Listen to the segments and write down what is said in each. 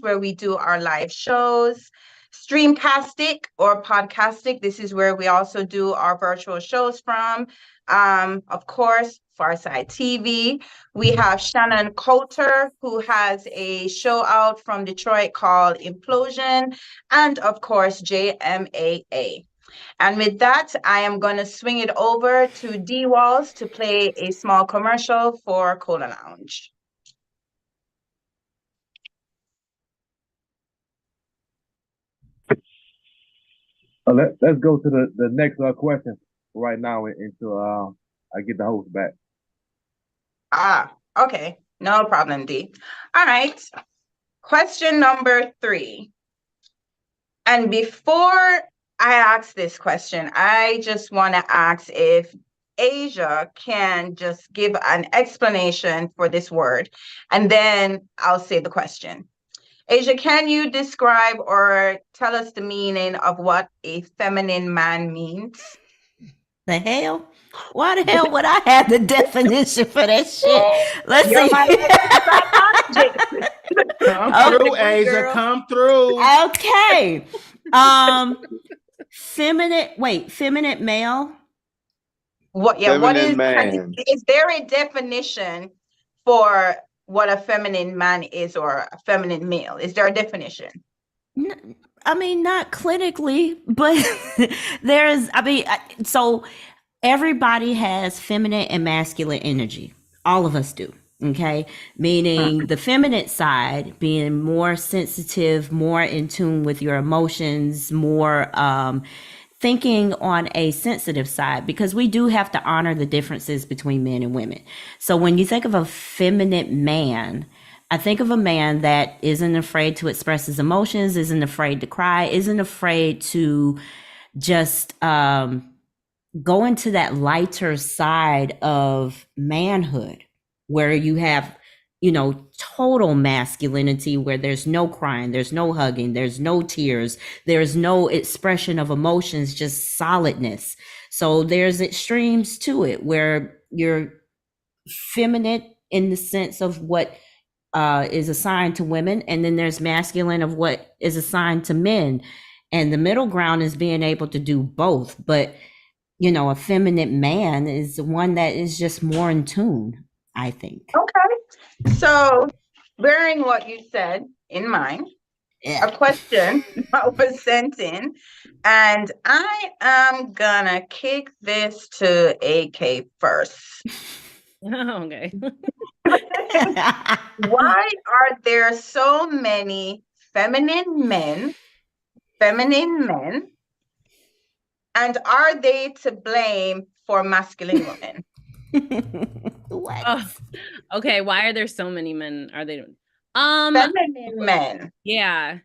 where we do our live shows. Streamcastic or Podcastic, this is where we also do our virtual shows from. Of course, Pharcyde TV. We have Shannon Coulture, who has a show out from Detroit called Implosion. And of course, JMAA. And with that, I am going to swing it over to D Walls to play a small commercial for Cola Lounge. Let's go to the next question right now until I get the host back. Okay. No problem, D. All right. Question number 3. And before I ask this question, I just want to ask if Asia can just give an explanation for this word, and then I'll say the question. Asia, can you describe or tell us the meaning of what a feminine man means? The hell? Why the hell would I have the definition for that shit? Let's see. Come through, Asia. Girl. Come through. Okay. Feminine male? What? Yeah. What is? Is there a definition for what a feminine man is or a feminine male? Is there a definition? I mean, not clinically, but there's, so everybody has feminine and masculine energy. All of us do. Okay. Meaning the feminine side being more sensitive, more in tune with your emotions, more, thinking on a sensitive side, because we do have to honor the differences between men and women. So when you think of a feminine man, I think of a man that isn't afraid to express his emotions, isn't afraid to cry, isn't afraid to just go into that lighter side of manhood, where you have, total masculinity, where there's no crying, there's no hugging, there's no tears, there's no expression of emotions, just solidness. So there's extremes to it, where you're feminine in the sense of what is assigned to women, and then there's masculine of what is assigned to men, and the middle ground is being able to do both. But a feminine man is one that is just more in tune, I think. Okay, so bearing what you said in mind, a question that was sent in, and I am gonna kick this to AK first. Okay. Why are there so many feminine men, and are they to blame for masculine women? What? Oh, okay, why are there so many men? Are they feminine men? Yeah.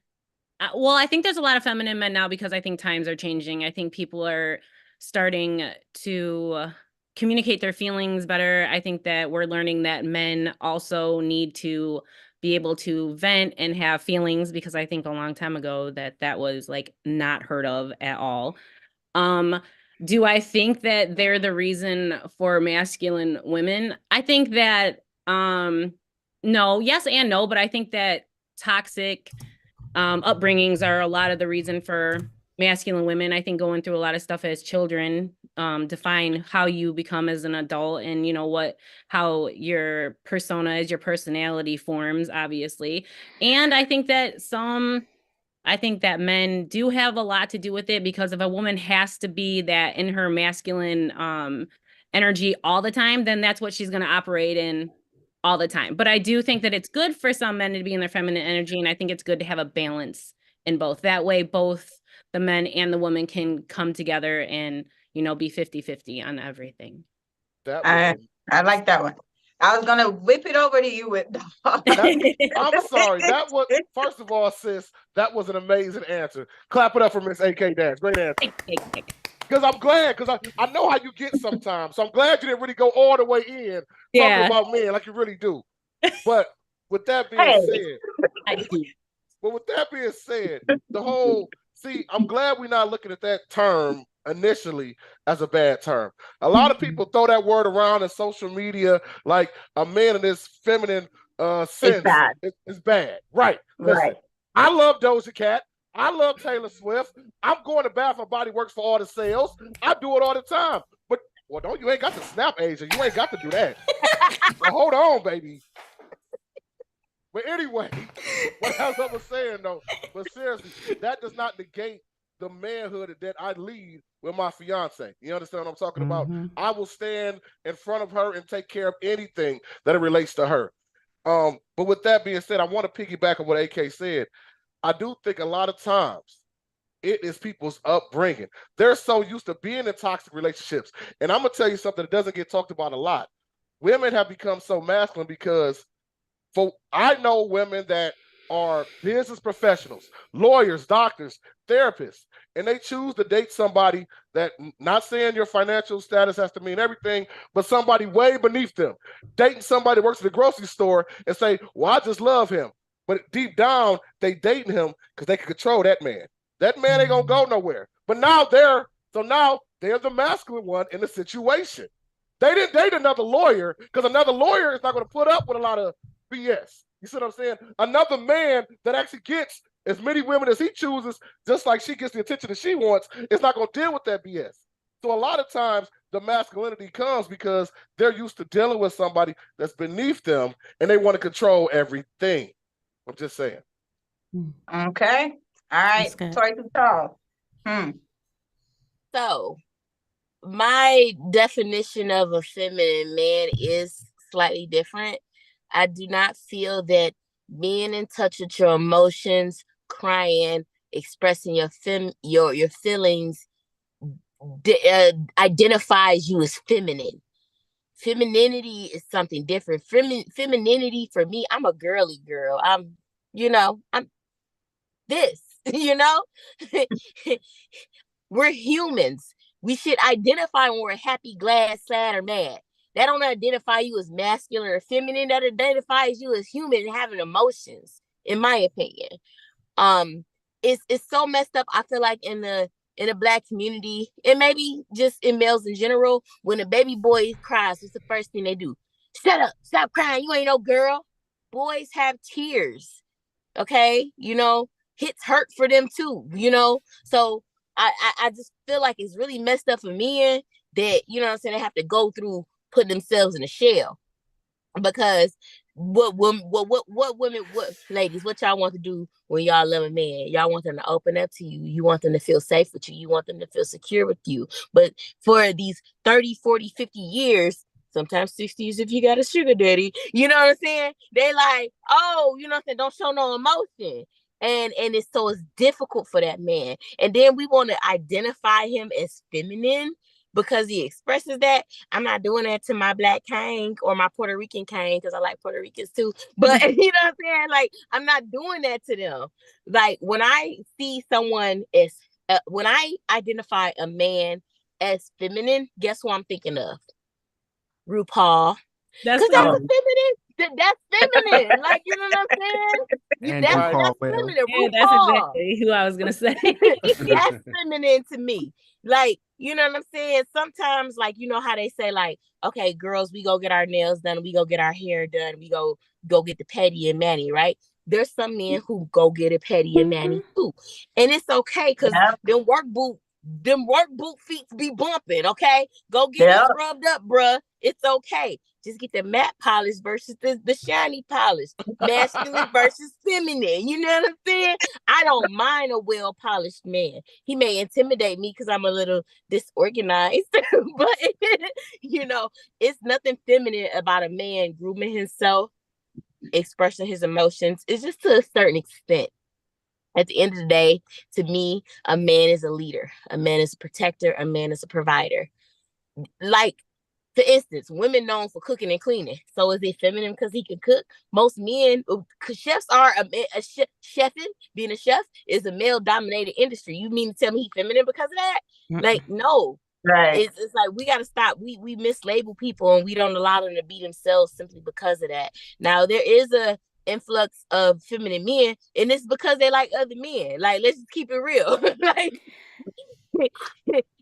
Well, I think there's a lot of feminine men now because I think times are changing. I think people are starting to communicate their feelings better. I think that we're learning that men also need to be able to vent and have feelings, because I think a long time ago that was like not heard of at all. Do I think that they're the reason for masculine women? I think that no, yes and no, but I think that toxic upbringings are a lot of the reason for masculine women. I think going through a lot of stuff as children define how you become as an adult, and how your persona is, your personality forms, obviously. And I think that men do have a lot to do with it, because if a woman has to be that in her masculine energy all the time, then that's what she's going to operate in all the time. But I do think that it's good for some men to be in their feminine energy, and I think it's good to have a balance in both. That way, both the men and the women can come together and, be 50-50 on everything. I like that one. I was gonna whip it over to you with. I'm sorry. That was, first of all, sis, that was an amazing answer. Clap it up for Miss AK Dash. Great answer. Because I'm glad, because I know how you get sometimes. So I'm glad you didn't really go all the way in talking about men like you really do. But with that being said, I'm glad we're not looking at that term initially as a bad term. A lot of people throw that word around in social media like a man in this feminine sense is bad. Right. Listen, I love Doja Cat. I love Taylor Swift. I'm going to Bath and Body Works for all the sales. I do it all the time. But you ain't got to snap, Asia. You ain't got to do that. Well, hold on, baby. But anyway, what else I was saying though, but seriously, that does not negate the manhood that I lead with my fiance. You understand what I'm talking about? I will stand in front of her and take care of anything that it relates to her. But with that being said, I want to piggyback on what AK said. I do think a lot of times it is people's upbringing. They're so used to being in toxic relationships. And I'm going to tell you something that doesn't get talked about a lot. Women have become so masculine because I know women that are business professionals, lawyers, doctors, therapists, and they choose to date somebody that, not saying your financial status has to mean everything, but somebody way beneath them. Dating somebody that works at the grocery store and say, well, I just love him. But deep down, they dating him because they can control that man. That man ain't gonna go nowhere. But now they're the masculine one in the situation. They didn't date another lawyer because another lawyer is not going to put up with a lot of BS. You see what I'm saying? Another man that actually gets as many women as he chooses, just like she gets the attention that she wants, is not going to deal with that BS. So a lot of times the masculinity comes because they're used to dealing with somebody that's beneath them and they want to control everything. I'm just saying. Okay. All right. Toy to tall. So my definition of a feminine man is slightly different. I do not feel that being in touch with your emotions, crying, expressing your feelings identifies you as feminine. Femininity is something different. Femininity for me, I'm a girly girl. I'm this, We're humans. We should identify when we're happy, glad, sad, or mad. That don't identify you as masculine or feminine. That identifies you as human and having emotions, in my opinion. It's so messed up. I feel like in the Black community, and maybe just in males in general, when a baby boy cries, what's the first thing they do? Shut up, stop crying. You ain't no girl. Boys have tears. Okay, hits hurt for them too. So I just feel like it's really messed up for men that, they have to go through putting themselves in a shell. Because ladies, what y'all want to do when y'all love a man? Y'all want them to open up to you. You want them to feel safe with you. You want them to feel secure with you. But for these 30, 40, 50 years, sometimes 60s if you got a sugar daddy, you know what I'm saying? They like, oh, don't show no emotion. And it's difficult for that man. And then we want to identify him as feminine because he expresses that. I'm not doing that to my Black king or my Puerto Rican king because I like Puerto Ricans too. But you know what I'm saying? Like, I'm not doing that to them. Like, when I see someone as, when I identify a man as feminine, guess who I'm thinking of? RuPaul. That's feminine. That's feminine. Like, you know what I'm saying? That's feminine. Yeah, that's exactly who I was gonna say. That's feminine to me. Like, you know what I'm saying? Sometimes, like, you know how they say, like, okay, girls, we go get our nails done, we go get our hair done, we go get the pedi and mani, right? There's some men who go get a pedi and mani too, and it's okay because them work boot feet be bumping. Okay, go get it scrubbed up, bruh. It's okay. Just get the matte polish versus the shiny polish. Masculine versus feminine. You know what I'm saying? I don't mind a well-polished man. He may intimidate me because I'm a little disorganized. But, it's nothing feminine about a man grooming himself, expressing his emotions. It's just to a certain extent. At the end of the day, to me, a man is a leader. A man is a protector. A man is a provider. Like, for instance, women known for cooking and cleaning. So is it feminine because he can cook? Most men, chefs are chefing. Being a chef is a male-dominated industry. You mean to tell me he's feminine because of that? Like, no. Right. It's like we got to stop. We mislabel people and we don't allow them to be themselves simply because of that. Now, there is a influx of feminine men, and it's because they like other men. Like, let's just keep it real. Like,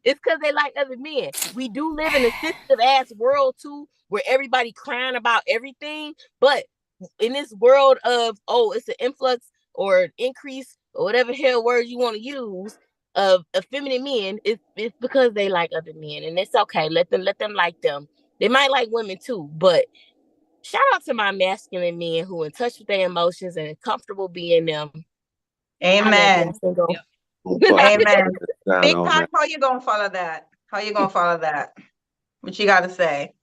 it's because they like other men. We do live in a sensitive ass world too, where everybody crying about everything. But in this world of, it's an influx or increase or whatever hell words you want to use of feminine men, it's because they like other men, and it's okay. Let them like them. They might like women too, but shout out to my masculine men who in touch with their emotions and comfortable being them. Amen. Yep. Amen. Down Big on Pac, that. how you gonna follow that? How you gonna follow that? What you gotta say?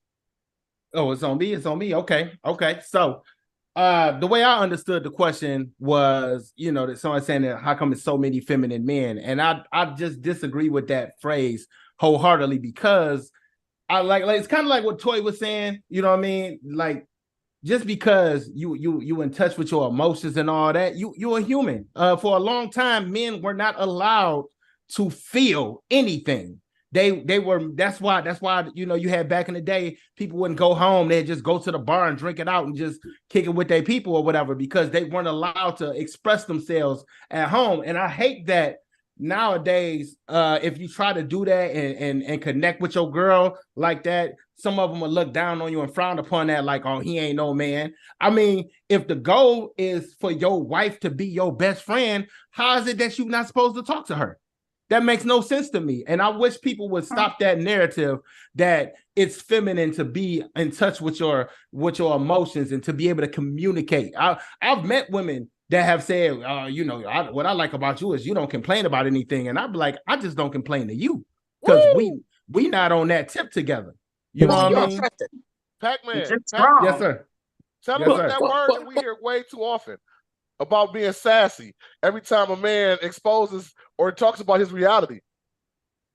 Oh, it's on me. It's on me. Okay. So, the way I understood the question was, that someone saying that how come it's so many feminine men, and I just disagree with that phrase wholeheartedly, because I like it's kind of like what Toy was saying. You know what I mean? Like, just because you in touch with your emotions and all that, you're a human. For a long time, men were not allowed to feel anything. They were, that's why you had back in the day, people wouldn't go home, they'd just go to the bar and drink it out and just kick it with their people or whatever, because they weren't allowed to express themselves at home. And I hate that nowadays, if you try to do that and connect with your girl like that, some of them will look down on you and frown upon that, like, oh, he ain't no man. I mean, if the goal is for your wife to be your best friend, how is it that you're not supposed to talk to her? That makes no sense to me. And I wish people would stop that narrative that it's feminine to be in touch with your emotions and to be able to communicate. I've met women that have said, what I like about you is you don't complain about anything. And I'd be like, I just don't complain to you, because we not on that tip together. You know what I mean? Pac-Man. Yes, sir. Tell them about that word that we hear way too often about being sassy every time a man exposes or talks about his reality.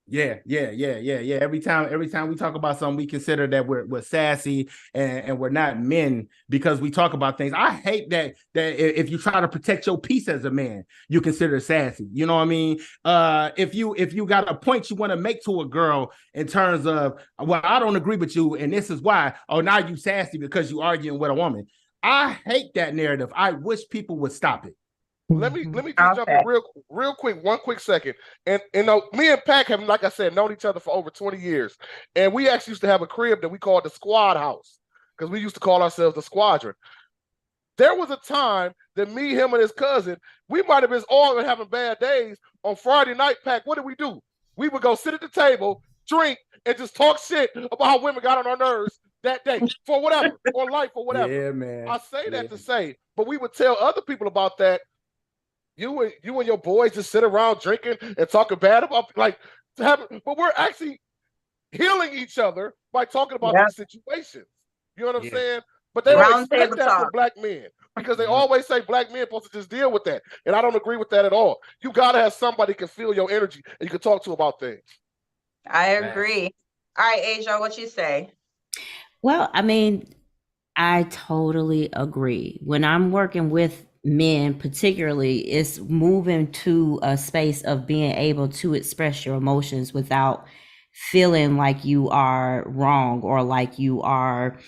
Yeah. Every time we talk about something, we consider that we're sassy and we're not men because we talk about things. I hate that if you try to protect your peace as a man, you consider sassy. You know what I mean? If you got a point you want to make to a girl in terms of, well, I don't agree with you, and this is why. Oh, now you sassy because you arguing with a woman. I hate that narrative. I wish people would stop it. Let me just jump in real quick, 1 quick second. And me and Pac have, like I said, known each other for over 20 years. And we actually used to have a crib that we called the Squad House, because we used to call ourselves the Squadron. There was a time that me, him, and his cousin, we might have been all having bad days. On Friday night, Pac, what did we do? We would go sit at the table, drink, and just talk shit about how women got on our nerves that day, for whatever, or life, or whatever. Yeah, man. I say that to say, but we would tell other people about that. You and your boys just sit around drinking and talking bad about, but we're actually healing each other by talking about these situations. You know what I'm saying? But they don't expect that for black men, because they always say black men are supposed to just deal with that. And I don't agree with that at all. You got to have somebody who can feel your energy and you can talk to about things. I agree. All right, Asia, what you say? Well, I mean, I totally agree. When I'm working with men, particularly, it's moving to a space of being able to express your emotions without feeling like you are wrong or like you are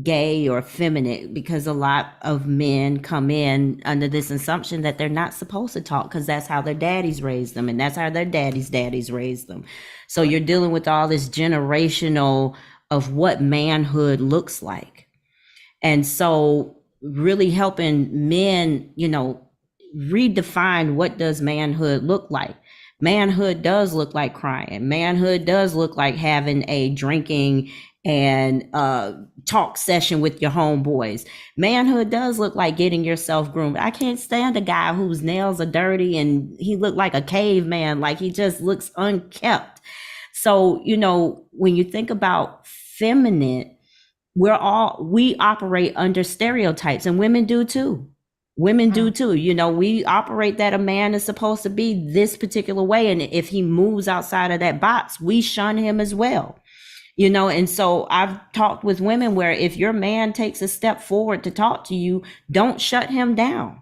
gay or feminine, because a lot of men come in under this assumption that they're not supposed to talk because that's how their daddies raised them and that's how their daddies raised them. So you're dealing with all this generational of what manhood looks like. And so really helping men, redefine what does manhood look like. Manhood does look like crying. Manhood does look like having a drinking and talk session with your homeboys. Manhood does look like getting yourself groomed. I can't stand a guy whose nails are dirty and he looked like a caveman, like he just looks unkept. So, when you think about feminine, we operate under stereotypes, and women do too. We operate that a man is supposed to be this particular way, and if he moves outside of that box, we shun him as well. And so I've talked with women where if your man takes a step forward to talk to you, don't shut him down.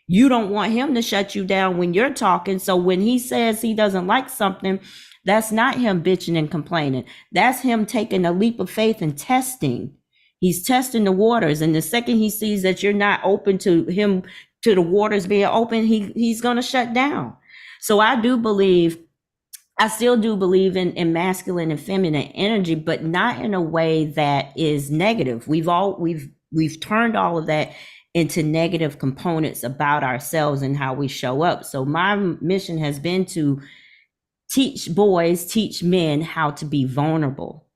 You don't want him to shut you down when you're talking. So when he says he doesn't like something, that's not him bitching and complaining. That's him taking a leap of faith and testing. He's testing the waters. And the second he sees that you're not open to him, to the waters being open, he's going to shut down. So I still do believe in masculine and feminine energy, but not in a way that is negative. We've turned all of that into negative components about ourselves and how we show up. So my mission has been to teach boys, teach men how to be vulnerable.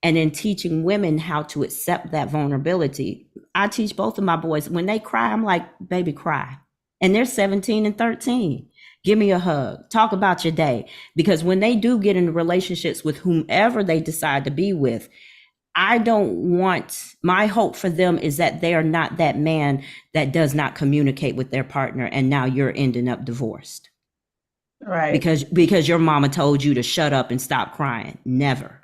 And then teaching women how to accept that vulnerability. I teach both of my boys, when they cry, I'm like, baby, cry. And they're 17 and 13. Give me a hug. Talk about your day. Because when they do get into relationships with whomever they decide to be with, I don't want, my hope for them is that they are not that man that does not communicate with their partner and now you're ending up divorced. Right. Because your mama told you to shut up and stop crying. Never.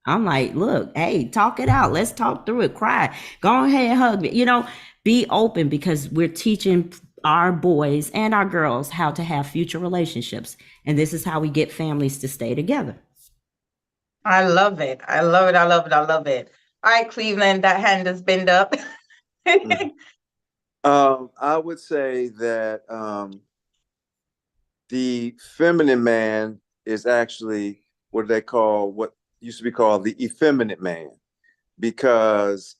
I'm like, look, hey, talk it out. Let's talk through it. Cry. Go ahead and hug me. You know, be open, because we're teaching our boys and our girls how to have future relationships. And this is how we get families to stay together. I love it. I love it. I love it. I love it. All right, Cleveland, that hand has been up. I would say that the feminine man is actually what used to be called the effeminate man, because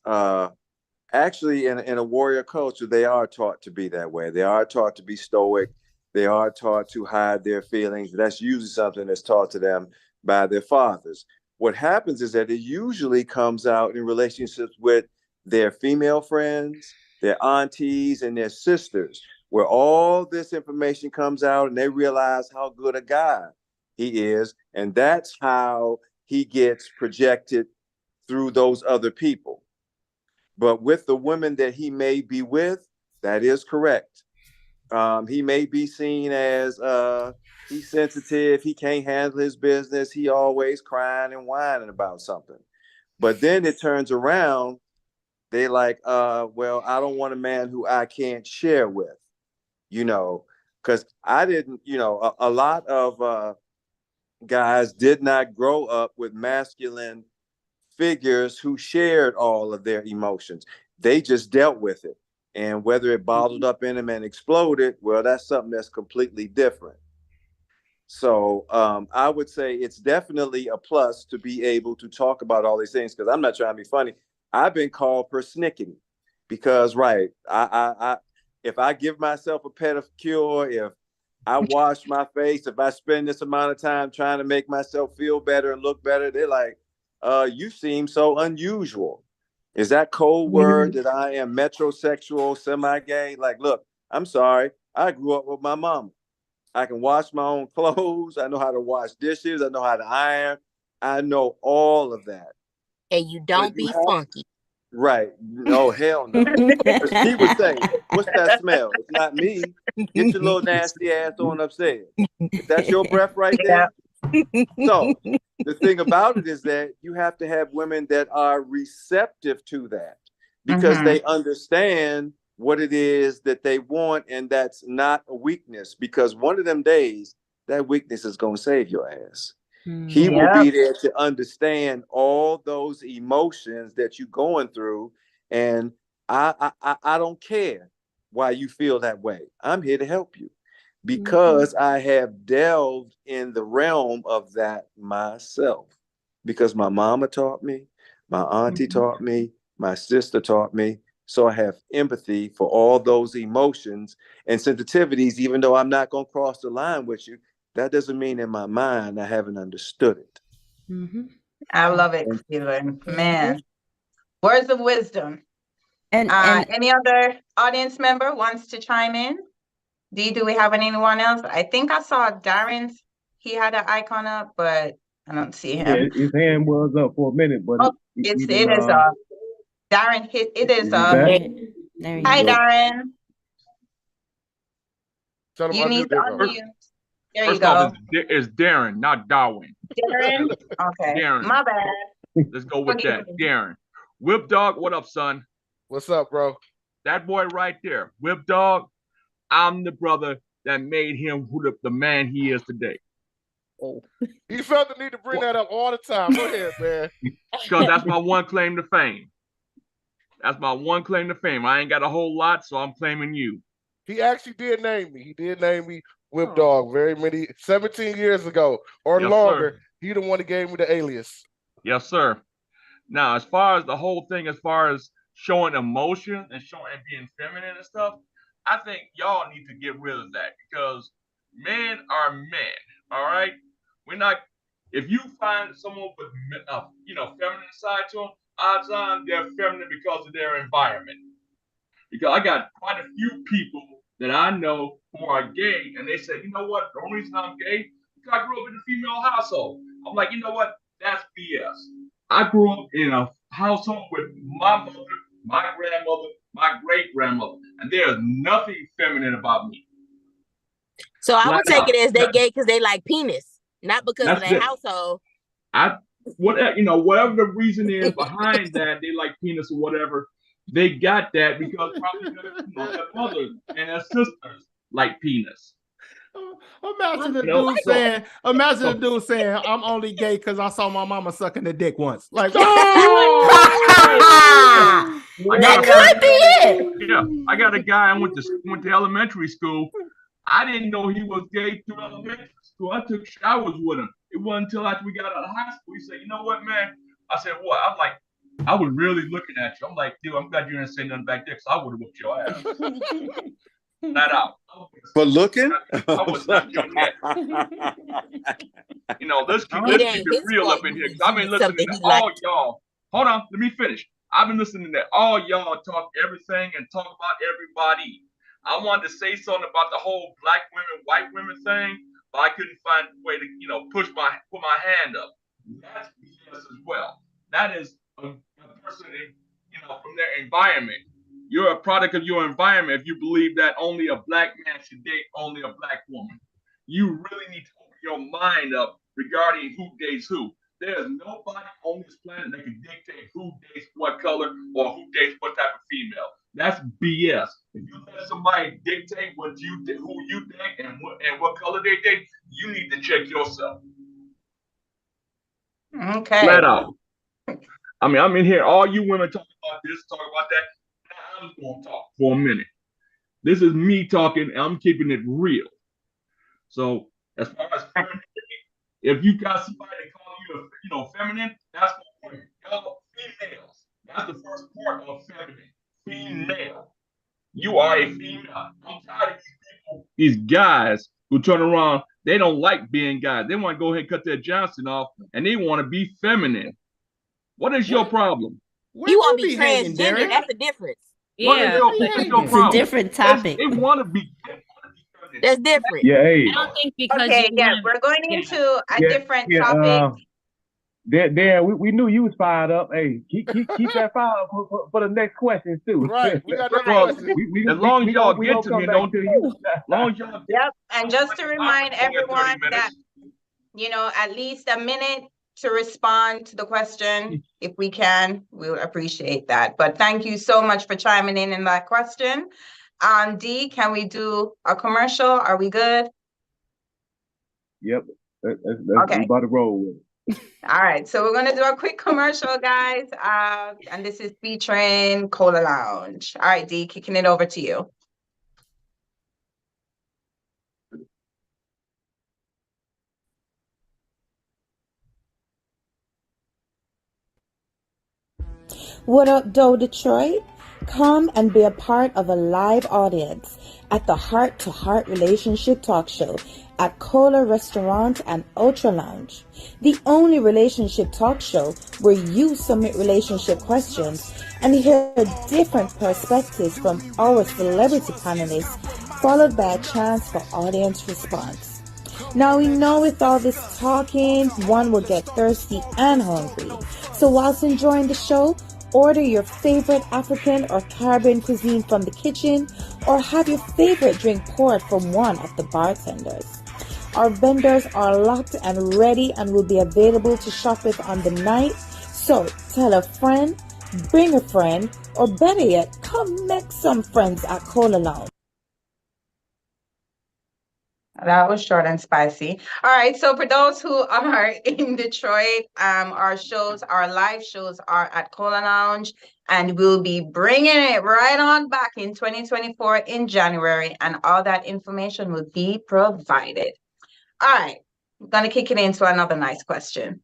actually in a warrior culture, they are taught to be that way. They are taught to be stoic. They are taught to hide their feelings. That's usually something that's taught to them by their fathers. What happens is that it usually comes out in relationships with their female friends, their aunties, and their sisters, where all this information comes out and they realize how good a guy he is. And that's how he gets projected through those other people. But with the women that he may be with, that is correct. He may be seen as he's sensitive, he can't handle his business, he always crying and whining about something. But then it turns around, they like, well, I don't want a man who I can't share with, you know, because I didn't, you know, a lot of guys did not grow up with masculine figures who shared all of their emotions. They just dealt with it. And whether it bottled up in them and exploded, well, that's something that's completely different. So I would say it's definitely a plus to be able to talk about all these things, because I'm not trying to be funny. I've been called persnickety because, right, I if I give myself a pedicure, if I wash my face, if I spend this amount of time trying to make myself feel better and look better, they're like, you seem so unusual. Is that code word that I am metrosexual, semi-gay? Like, look, I'm sorry. I grew up with my mama. I can wash my own clothes. I know how to wash dishes. I know how to iron. I know all of that. And you don't be funky. Right. No, hell no. He would say, what's that smell? It's not me. Get your little nasty ass on upstairs. If that's your breath right there. So the thing about it is that you have to have women that are receptive to that, because they understand what it is that they want, and that's not a weakness, because one of them days that weakness is going to save your ass. He will be there to understand all those emotions that you're going through. And I don't care why you feel that way. I'm here to help you, because I have delved in the realm of that myself, because my mama taught me, my auntie taught me, my sister taught me. So I have empathy for all those emotions and sensitivities. Even though I'm not going to cross the line with you, that doesn't mean in my mind I haven't understood it. I love it, Cleveland. Man, words of wisdom. And any other audience member wants to chime in? Do we have anyone else? I think I saw Darren's. He had an icon up, but I don't see him. Yeah, his hand was up for a minute, but it is up. Darren, it is up. There you Hi, go. Darren. You need to unmute. There you First go. off, it's Darren, not Darwin. Darren? Okay. Darren. My bad. Let's go with that. Darren. Whip Dog, what up, son? What's up, bro? That boy right there. Whip Dog, I'm the brother that made him who the man he is today. Oh. You felt the need to bring that up all the time. Go ahead, man. Because that's my one claim to fame. That's my one claim to fame. I ain't got a whole lot, so I'm claiming you. He actually did name me. He did name me Whip Dog 17 years ago or longer. Sir. He the one that gave me the alias. Yes, sir. Now, as far as the whole thing, as far as showing emotion and being feminine and stuff, I think y'all need to get rid of that because men are men. All right, we're not. If you find someone with feminine side to them, odds on they're feminine because of their environment. Because I got quite a few people that I know who are gay, and they say, you know what? The only reason I'm gay because I grew up in a female household. I'm like, you know what? That's BS. I grew up in a household with my mother, my grandmother, my great grandmother, and there's nothing feminine about me. So I would take it as they gay because they like penis, not because of their household. Whatever the reason is behind that, they like penis or whatever. They got that because probably their brothers and their sisters like penis. Imagine the dude saying, "I'm only gay because I saw my mama sucking the dick once." Like, that could be it. Yeah, I got a guy I went to elementary school. I didn't know he was gay through elementary school. I took showers with him. It wasn't until after we got out of high school. He said, "You know what, man?" I said, "What?" I'm like, I was really looking at you. I'm like, dude, I'm glad you didn't say nothing back there because I would have whooped your ass. Not out. For looking? I was not doing that. Let's keep it real up in here. I've been listening to all y'all. Hold on, let me finish. I've been listening to all y'all talk everything and talk about everybody. I wanted to say something about the whole black women, white women thing, but I couldn't find a way to, put my hand up. That's BS as well. That is a person, from their environment. You're a product of your environment if you believe that only a black man should date only a black woman. You really need to open your mind up regarding who dates who. There's nobody on this planet that can dictate who dates what color or who dates what type of female. That's BS. If you let somebody dictate who you date and what color they date, you need to check yourself. Okay. Flat out. I mean, I'm in here. All you women talk about this, talk about that. I'm just going to talk for a minute. This is me talking. I'm keeping it real. So as far as femininity, if you got somebody that call you, feminine, that's for women. Y'all females. That's the first part of feminine. Female. You are a female. I'm tired of these people, these guys who turn around. They don't like being guys. They want to go ahead and cut their Johnson off, and they want to be feminine. What is your problem? You want to be transgender. That's the difference. Yeah, it's a different topic. They want to be. That's different. Yeah, hey. I don't think because we're going into a different topic. There, we knew you was fired up. Hey, keep that fire up for the next question too. Right, we got as long as y'all get to me, don't you? As long as y'all. Yep, and just to remind everyone that at least a minute to respond to the question. If we can, we would appreciate that. But thank you so much for chiming in that question. D, can we do a commercial? Are we good? Yep. That's okay. We about to roll with it. All right. So we're going to do a quick commercial, guys. And this is featuring Cola Lounge. All right, D, kicking it over to you. What up, Doe Detroit? Come and be a part of a live audience at the Heart to Heart Relationship Talk Show at Cola Restaurant and Ultra Lounge, the only relationship talk show where you submit relationship questions and hear different perspectives from our celebrity panelists, followed by a chance for audience response. Now we know with all this talking, one will get thirsty and hungry. So whilst enjoying the show, order your favorite African or Caribbean cuisine from the kitchen, or have your favorite drink poured from one of the bartenders. Our vendors are locked and ready and will be available to shop with on the night. So tell a friend, bring a friend, or better yet, come make some friends at Cola Lounge. That was short and spicy. All right. So for those who are in Detroit, our live shows are at Cola Lounge, and we'll be bringing it right on back in 2024 in January, and all that information will be provided. All right. I'm going to kick it into another nice question.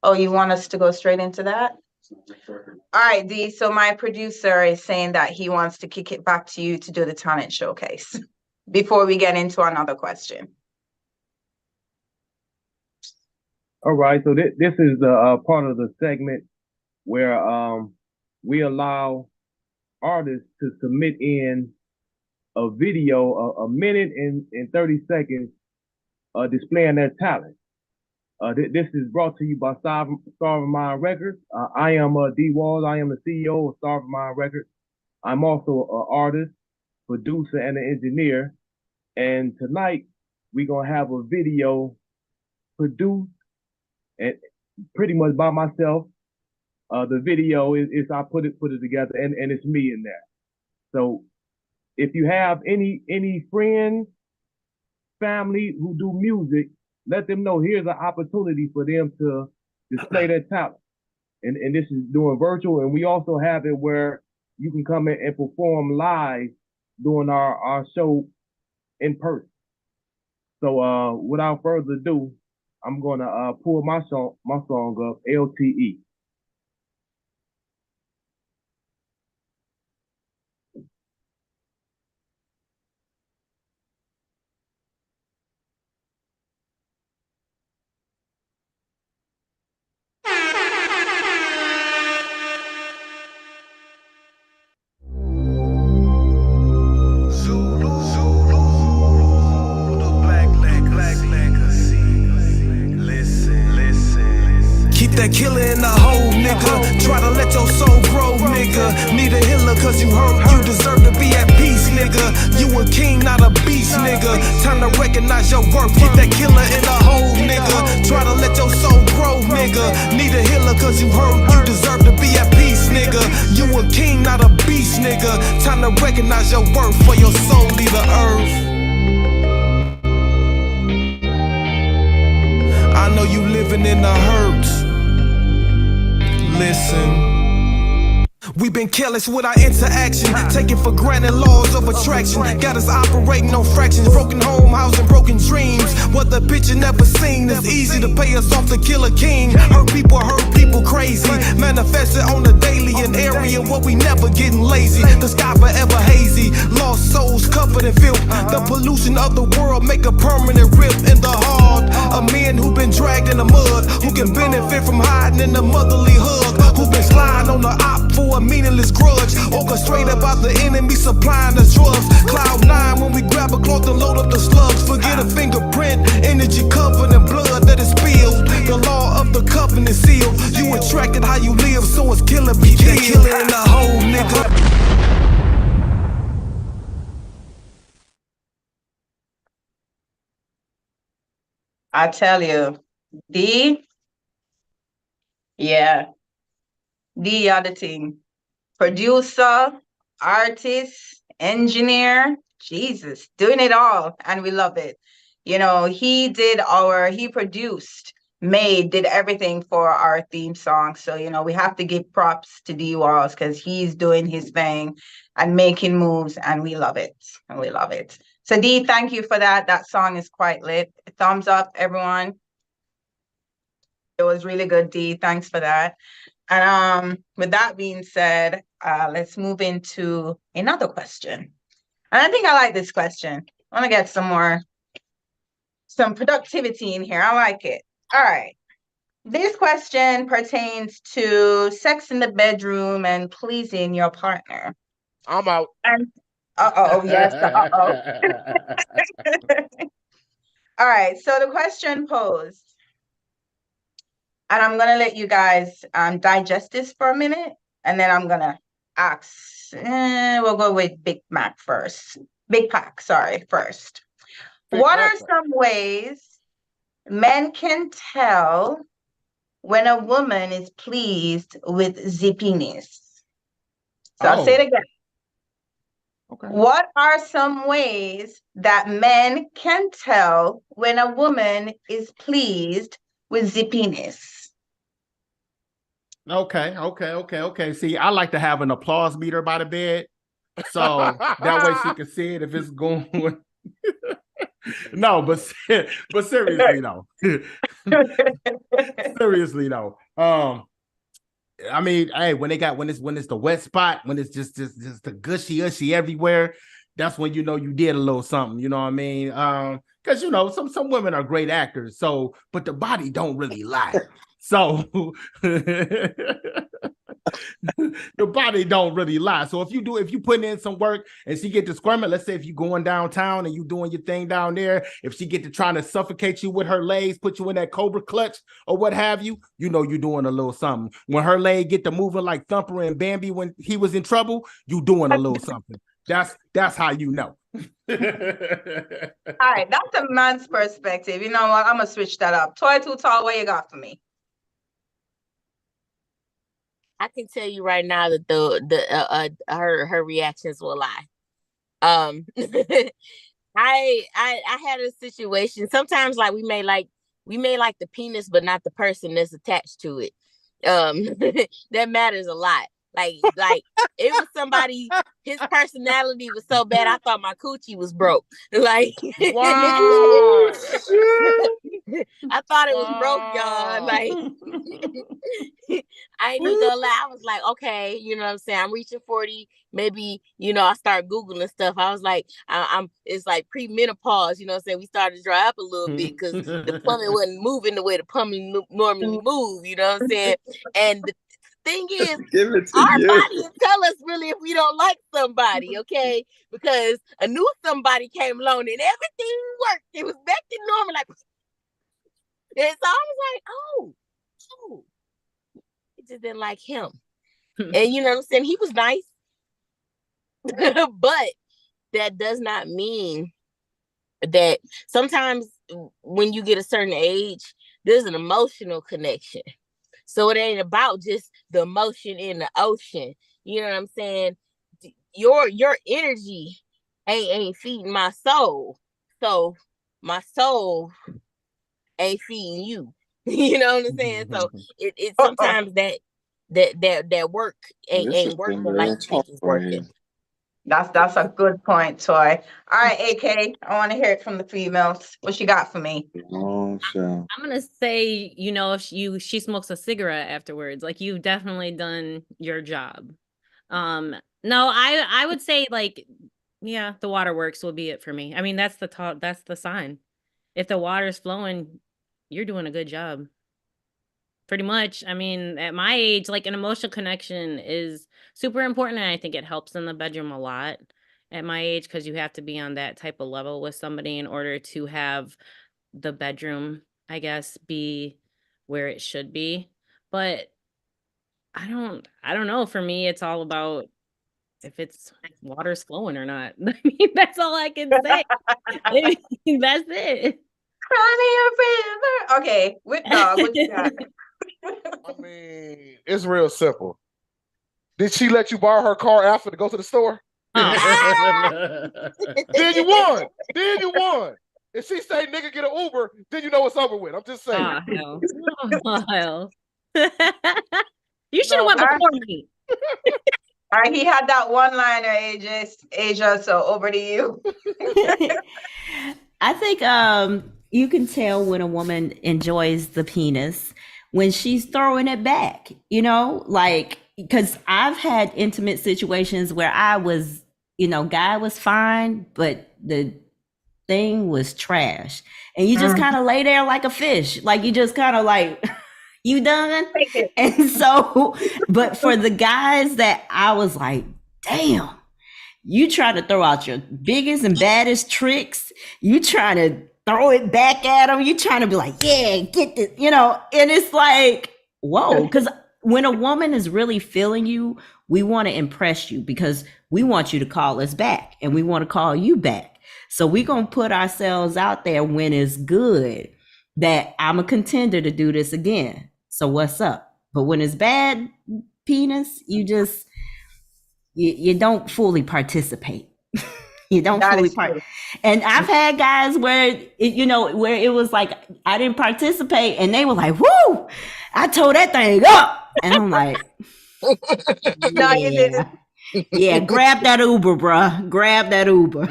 Oh, you want us to go straight into that? All right, Dee. So my producer is saying that he wants to kick it back to you to do the talent showcase before we get into another question. All right, so this is the part of the segment where we allow artists to submit in a video, a minute and 30 seconds, displaying their talent. This is brought to you by Starving Mind Records. I am D. Walls. I am the CEO of Starving Mind Records. I'm also an artist, producer, and an engineer. And tonight, we're going to have a video produced and pretty much by myself. The video is I put it together, and it's me in there. So if you have any friends, family who do music, let them know here's an opportunity for them to display their talent. And this is doing virtual, and we also have it where you can come in and perform live during our show in person. So without further ado, I'm gonna pull my song up, LTE. That killer in the hole, nigga. Try to let your soul grow, nigga. Need a healer cause you hurt. You deserve to be at peace, nigga. You a king, not a beast, nigga. Time to recognize your worth. Keep that killer in the hole, nigga. Try to let your soul grow, nigga. Need a healer cause you hurt. You deserve to be at peace, nigga. You a king, not a beast, nigga. Time to recognize your worth for your soul leave the earth. I know you living in the hurts. Listen, we've been careless with our interaction, taking for granted laws of attraction. Got us operating on fractions, broken home, house, and broken dreams. What the picture never seen. It's easy to pay us off the killer king. Hurt people crazy. Manifested on the daily, an area where we never getting lazy. The sky forever hazy, lost souls covered in filth. The pollution of the world make a permanent rift in the heart. A man who been dragged in the mud, who can benefit from hiding in the motherly hug, who been sliding on the op for a meaningless grudge, orchestrated by the enemy supplying us drugs. Cloud 9 when we grab a cloth and load up the slugs. Forget a fingerprint, energy covered in blood that is spilled. The law of the covenant sealed. You attracted how you live, so it's killer be killed. Killer in the hole, nigga. I tell you, D, yeah, D are the thing. Producer, artist, engineer, Jesus, doing it all, and we love it. You know, he produced, made, did everything for our theme song. So, you know, we have to give props to D Walls because he's doing his thing and making moves, and we love it, and we love it. So D, thank you for that. That song is quite lit. Thumbs up, everyone. It was really good, D. Thanks for that. And with that being said, let's move into another question. And I think I like this question. I want to get some productivity in here. I like it. All right. This question pertains to sex in the bedroom and pleasing your partner. I'm out. And yes. All right. So the question posed, and I'm gonna let you guys digest this for a minute, and then I'm gonna ask. We'll go with Big Mac first. Big Pac, sorry, first. What are some ways men can tell when a woman is pleased with zippiness? So I'll say it again. Okay. What are some ways that men can tell when a woman is pleased with zippiness? Okay. See, I like to have an applause meter by the bed, so that way she can see it if it's going. No, but seriously though. Seriously though. I mean, hey, when it's the wet spot, when it's just the gushy everywhere, that's when you know you did a little something. You know what I mean? Because you know some women are great actors, so but the body don't really lie. So the body don't really lie. So if you put in some work and she get to squirming, let's say if you going downtown and you doing your thing down there, if she get to trying to suffocate you with her legs, put you in that cobra clutch or what have you, you know you're doing a little something. When her leg get to moving like Thumper and Bambi when he was in trouble, you doing a little something. That's how you know. All right, that's a man's perspective. You know what? I'm gonna switch that up. Toy Too Tall, what you got for me? I can tell you right now that her reactions will lie. I had a situation. Sometimes like we may like the penis, but not the person that's attached to it. That matters a lot. Like it was somebody, his personality was so bad I thought my coochie was broke. Like Wow. I thought it was broke, y'all. Like I ain't even gonna lie. I was like, okay, you know what I'm saying? I'm reaching 40. Maybe, you know, I start Googling stuff. I was like, it's like premenopause, you know what I'm saying? We started to dry up a little bit because the plumbing wasn't moving the way the plumbing normally move, you know what I'm saying? And the thing is, our body will tell us really if we don't like somebody, okay? Because a new somebody came along and everything worked. It was back to normal. Like, and so I was like, oh, I just didn't like him. And you know what I'm saying? He was nice. But that does not mean that sometimes when you get a certain age, there's an emotional connection. So it ain't about just the emotion in the ocean. You know what I'm saying? Your energy ain't feeding my soul. So my soul ain't feeding you. You know what I'm saying? So it's sometimes that work ain't working like you think it's working. That's a good point, Toy. All right, AK, I want to hear it from the females. What you got for me? Oh, sure. I'm gonna say, you know, if she smokes a cigarette afterwards, like you've definitely done your job. No, I would say like, yeah, the waterworks will be it for me. I mean, that's the sign. If the water's flowing, you're doing a good job. Pretty much. I mean, at my age, like an emotional connection is super important. And I think it helps in the bedroom a lot at my age because you have to be on that type of level with somebody in order to have the bedroom, I guess, be where it should be. But I don't know. For me, it's all about if it's water's flowing or not. I mean, that's all I can say. I mean, that's it. Cry me a river. Okay, Whip Dog, what you got? I mean, it's real simple. Did she let you borrow her car after to go to the store? Then you won. If she say nigga get an Uber, then you know it's over with. I'm just saying. Oh, hell. You should have went before me. All right, he had that one-liner, Asia, so over to you. I think you can tell when a woman enjoys the penis when she's throwing it back, you know, like, because I've had intimate situations where I was, you know, guy was fine, but the thing was trash. And you just kind of lay there like a fish. Like you just kind of like, you done? And so, but for the guys that I was like, damn, you try to throw out your biggest and baddest tricks. You trying to throw it back at them. You trying to be like, yeah, get this, you know, and it's like, whoa, because when a woman is really feeling you, we want to impress you because we want you to call us back and we want to call you back. So we're going to put ourselves out there when it's good that I'm a contender to do this again. So what's up? But when it's bad penis, you just, you don't fully participate. You don't fully participate. And I've had guys where, where it was like, I didn't participate and they were like, whoo, I tore that thing up. And I'm like, no, you didn't. Yeah, grab that Uber, bruh. Grab that Uber.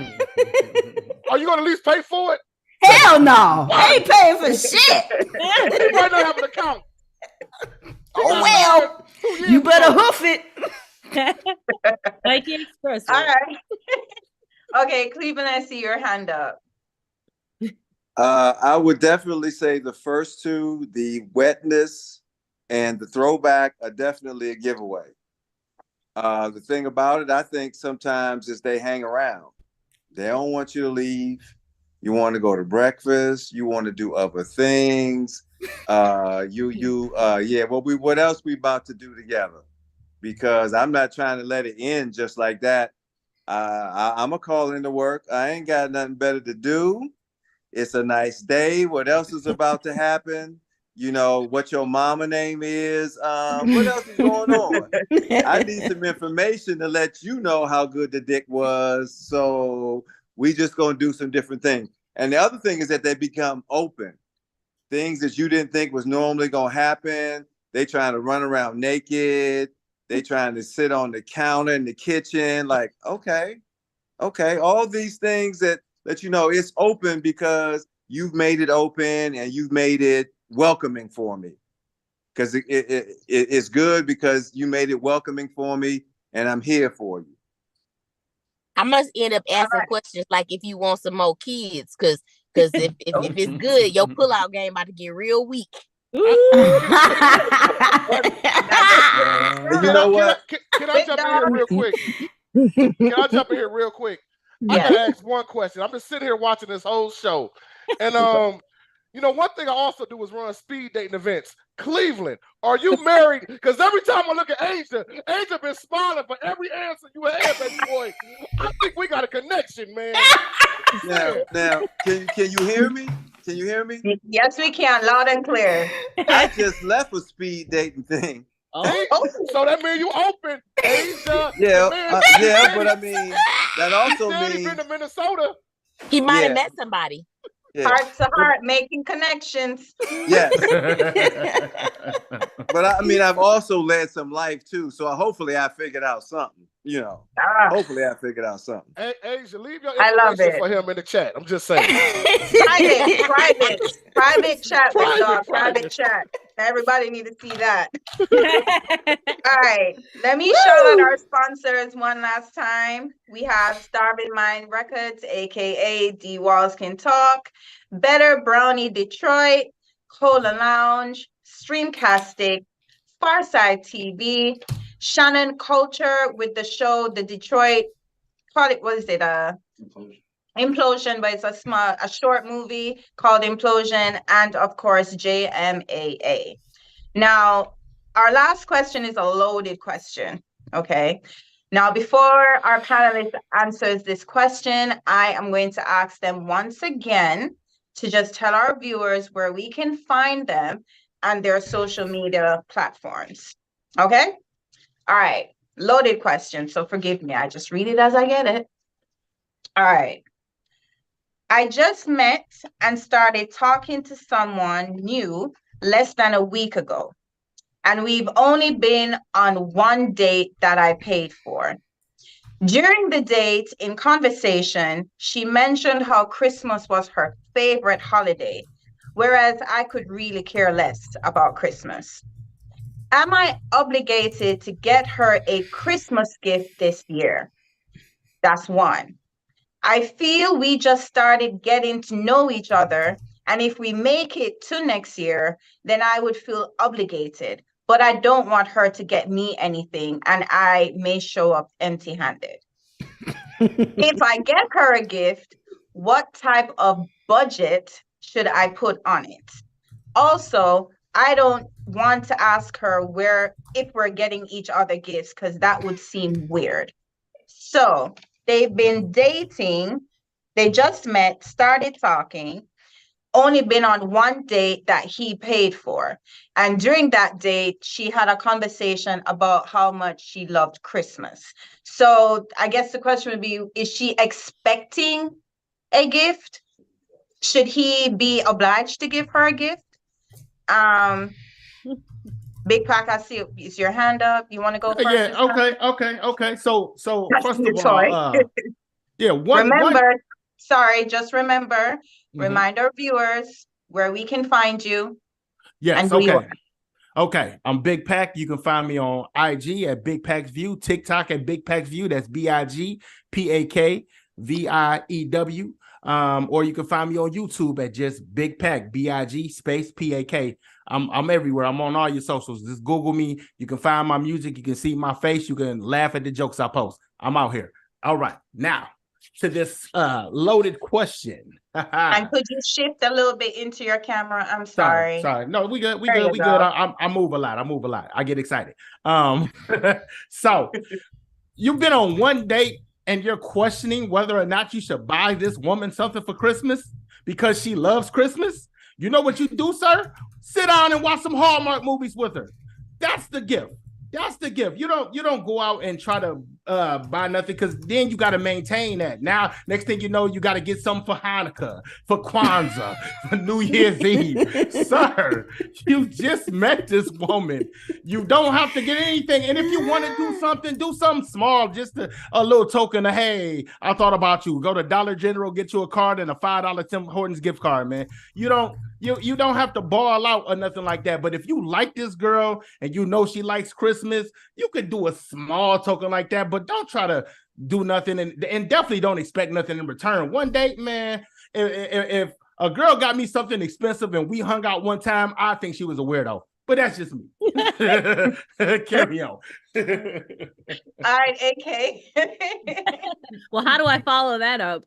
Are you going to at least pay for it? Hell no. I ain't paying for shit. You might not have an account. Oh, well, You better hoof it. Nike Express. All right. Okay, Cleveland, I see your hand up. I would definitely say the first two, the wetness and the throwback, are definitely a giveaway. The thing about it, I think sometimes is they hang around. They don't want you to leave. You want to go to breakfast. You want to do other things. What else we about to do together? Because I'm not trying to let it end just like that. I'm gonna call into work. I ain't got nothing better to do. It's a nice day. What else is about to happen? You know, what your mama name is. What else is going on? I need some information to let you know how good the dick was. So we just gonna do some different things. And the other thing is that they become open. Things that you didn't think was normally gonna happen. They trying to run around naked. They trying to sit on the counter in the kitchen. Like, okay. All these things that you know, it's open because you've made it open and you've made it welcoming for me. Because it's good because you made it welcoming for me and I'm here for you. I must end up asking questions like if you want some more kids, because if it's good, your pullout game about to get real weak. You know what? Can I jump in here real quick? I gotta ask one question. I've been sitting here watching this whole show, and you know, one thing I also do is run speed dating events. Cleveland, are you married? Because every time I look at Asia been smiling for every answer you had, baby boy. I think we got a connection, man. Now, can you hear me? Can you hear me? Yes, we can, loud and clear. I just left a speed dating thing. Oh, so that means you open, Asia. Yeah, but I mean, that also means he's been to Minnesota. He might have met somebody. Yeah. Heart to heart, making connections. Yes. But I mean, I've also led some life too. So hopefully I figured out something, you know. Hopefully I figured out something. Hey, Asia, leave your information for him in the chat. I'm just saying. Private chat, big dog. Private chat. Everybody need to see that. All right. Let me shout out our sponsors one last time. We have Starving Mind Records, aka D Walls Can Talk, Better Brownie Detroit, Cola Lounge, Streamcastic, Pharcyde TV, Shannon Coulture with the show The Detroit, Implosion, but it's a short movie called Implosion, and of course JMAA. Now, our last question is a loaded question. Okay. Now, before our panelist answers this question, I am going to ask them once again to just tell our viewers where we can find them and their social media platforms. Okay? All right. Loaded question. So forgive me. I just read it as I get it. All right. I just met and started talking to someone new less than a week ago. And we've only been on one date that I paid for. During the date, in conversation, she mentioned how Christmas was her favorite holiday, whereas I could really care less about Christmas. Am I obligated to get her a Christmas gift this year? That's one. I feel we just started getting to know each other, and if we make it to next year, then I would feel obligated. But I don't want her to get me anything, and I may show up empty-handed. If I get her a gift, what type of budget should I put on it? Also, I don't want to ask her if we're getting each other gifts, because that would seem weird. So they've been dating, they just met, started talking, only been on one date that he paid for. And during that date, she had a conversation about how much she loved Christmas. So I guess the question would be, is she expecting a gift? Should he be obliged to give her a gift? Big Pac, I see it's your hand up. You want to go first? Yeah, okay. So first of all, remind our viewers where we can find you. Yes, and who you are. Okay, I'm Big Pack. You can find me on IG at bigpaksview, TikTok at bigpaksview. That's BIGPAKVIEW. Or you can find me on YouTube at just Big Pack, BIG space PAK. I'm everywhere. I'm on all your socials. Just Google me. You can find my music. You can see my face. You can laugh at the jokes I post. I'm out here. All right, now to this loaded question. And could you shift a little bit into your camera? I'm sorry. Sorry. No, we good. We There good. you We go. good. I move a lot. I get excited. So you've been on one date and you're questioning whether or not you should buy this woman something for Christmas because she loves Christmas. You know what you do, sir? Sit down and watch some Hallmark movies with her. That's the gift. That's the gift. You don't go out and try to buy nothing, because then you got to maintain that. Now, next thing you know, you got to get something for Hanukkah, for Kwanzaa, for New Year's Eve. Sir, you just met this woman. You don't have to get anything. And if you want to do something small, just a little token of, hey, I thought about you. Go to Dollar General, get you a card and a $5 Tim Hortons gift card, man. You don't have to ball out or nothing like that. But if you like this girl and you know she likes Christmas, you could do a small token like that, but don't try to do nothing and definitely don't expect nothing in return. One date, man, if a girl got me something expensive and we hung out one time, I think she was a weirdo. But that's just me. Carry on. All right, AK. Well, how do I follow that up?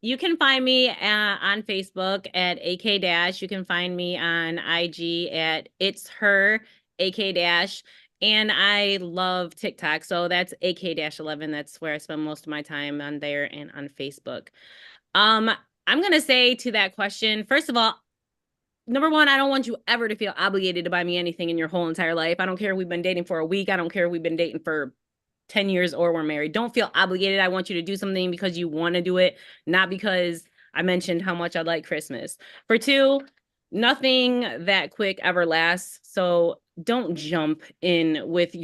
You can find me on Facebook at AK Dash. You can find me on IG at It's Her AK Dash. And I love TikTok. So that's AK-11. That's where I spend most of my time, on there and on Facebook. I'm going to say to that question, first of all, number one, I don't want you ever to feel obligated to buy me anything in your whole entire life. I don't care if we've been dating for a week. I don't care if we've been dating for 10 years or we're married. Don't feel obligated. I want you to do something because you want to do it, not because I mentioned how much I like Christmas. For two, nothing that quick ever lasts. So don't jump in with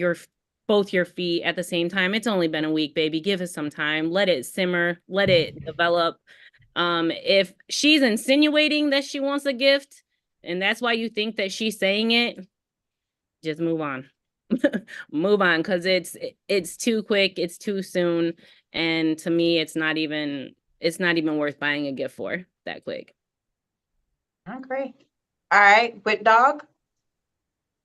both your feet at the same time. It's only been a week, baby. Give it some time. Let it simmer. Let it develop. If she's insinuating that she wants a gift, and that's why you think that she's saying it, just move on. Move on, because it's too quick, it's too soon, and to me, it's not even worth buying a gift for that quick. Okay. All right, with dog.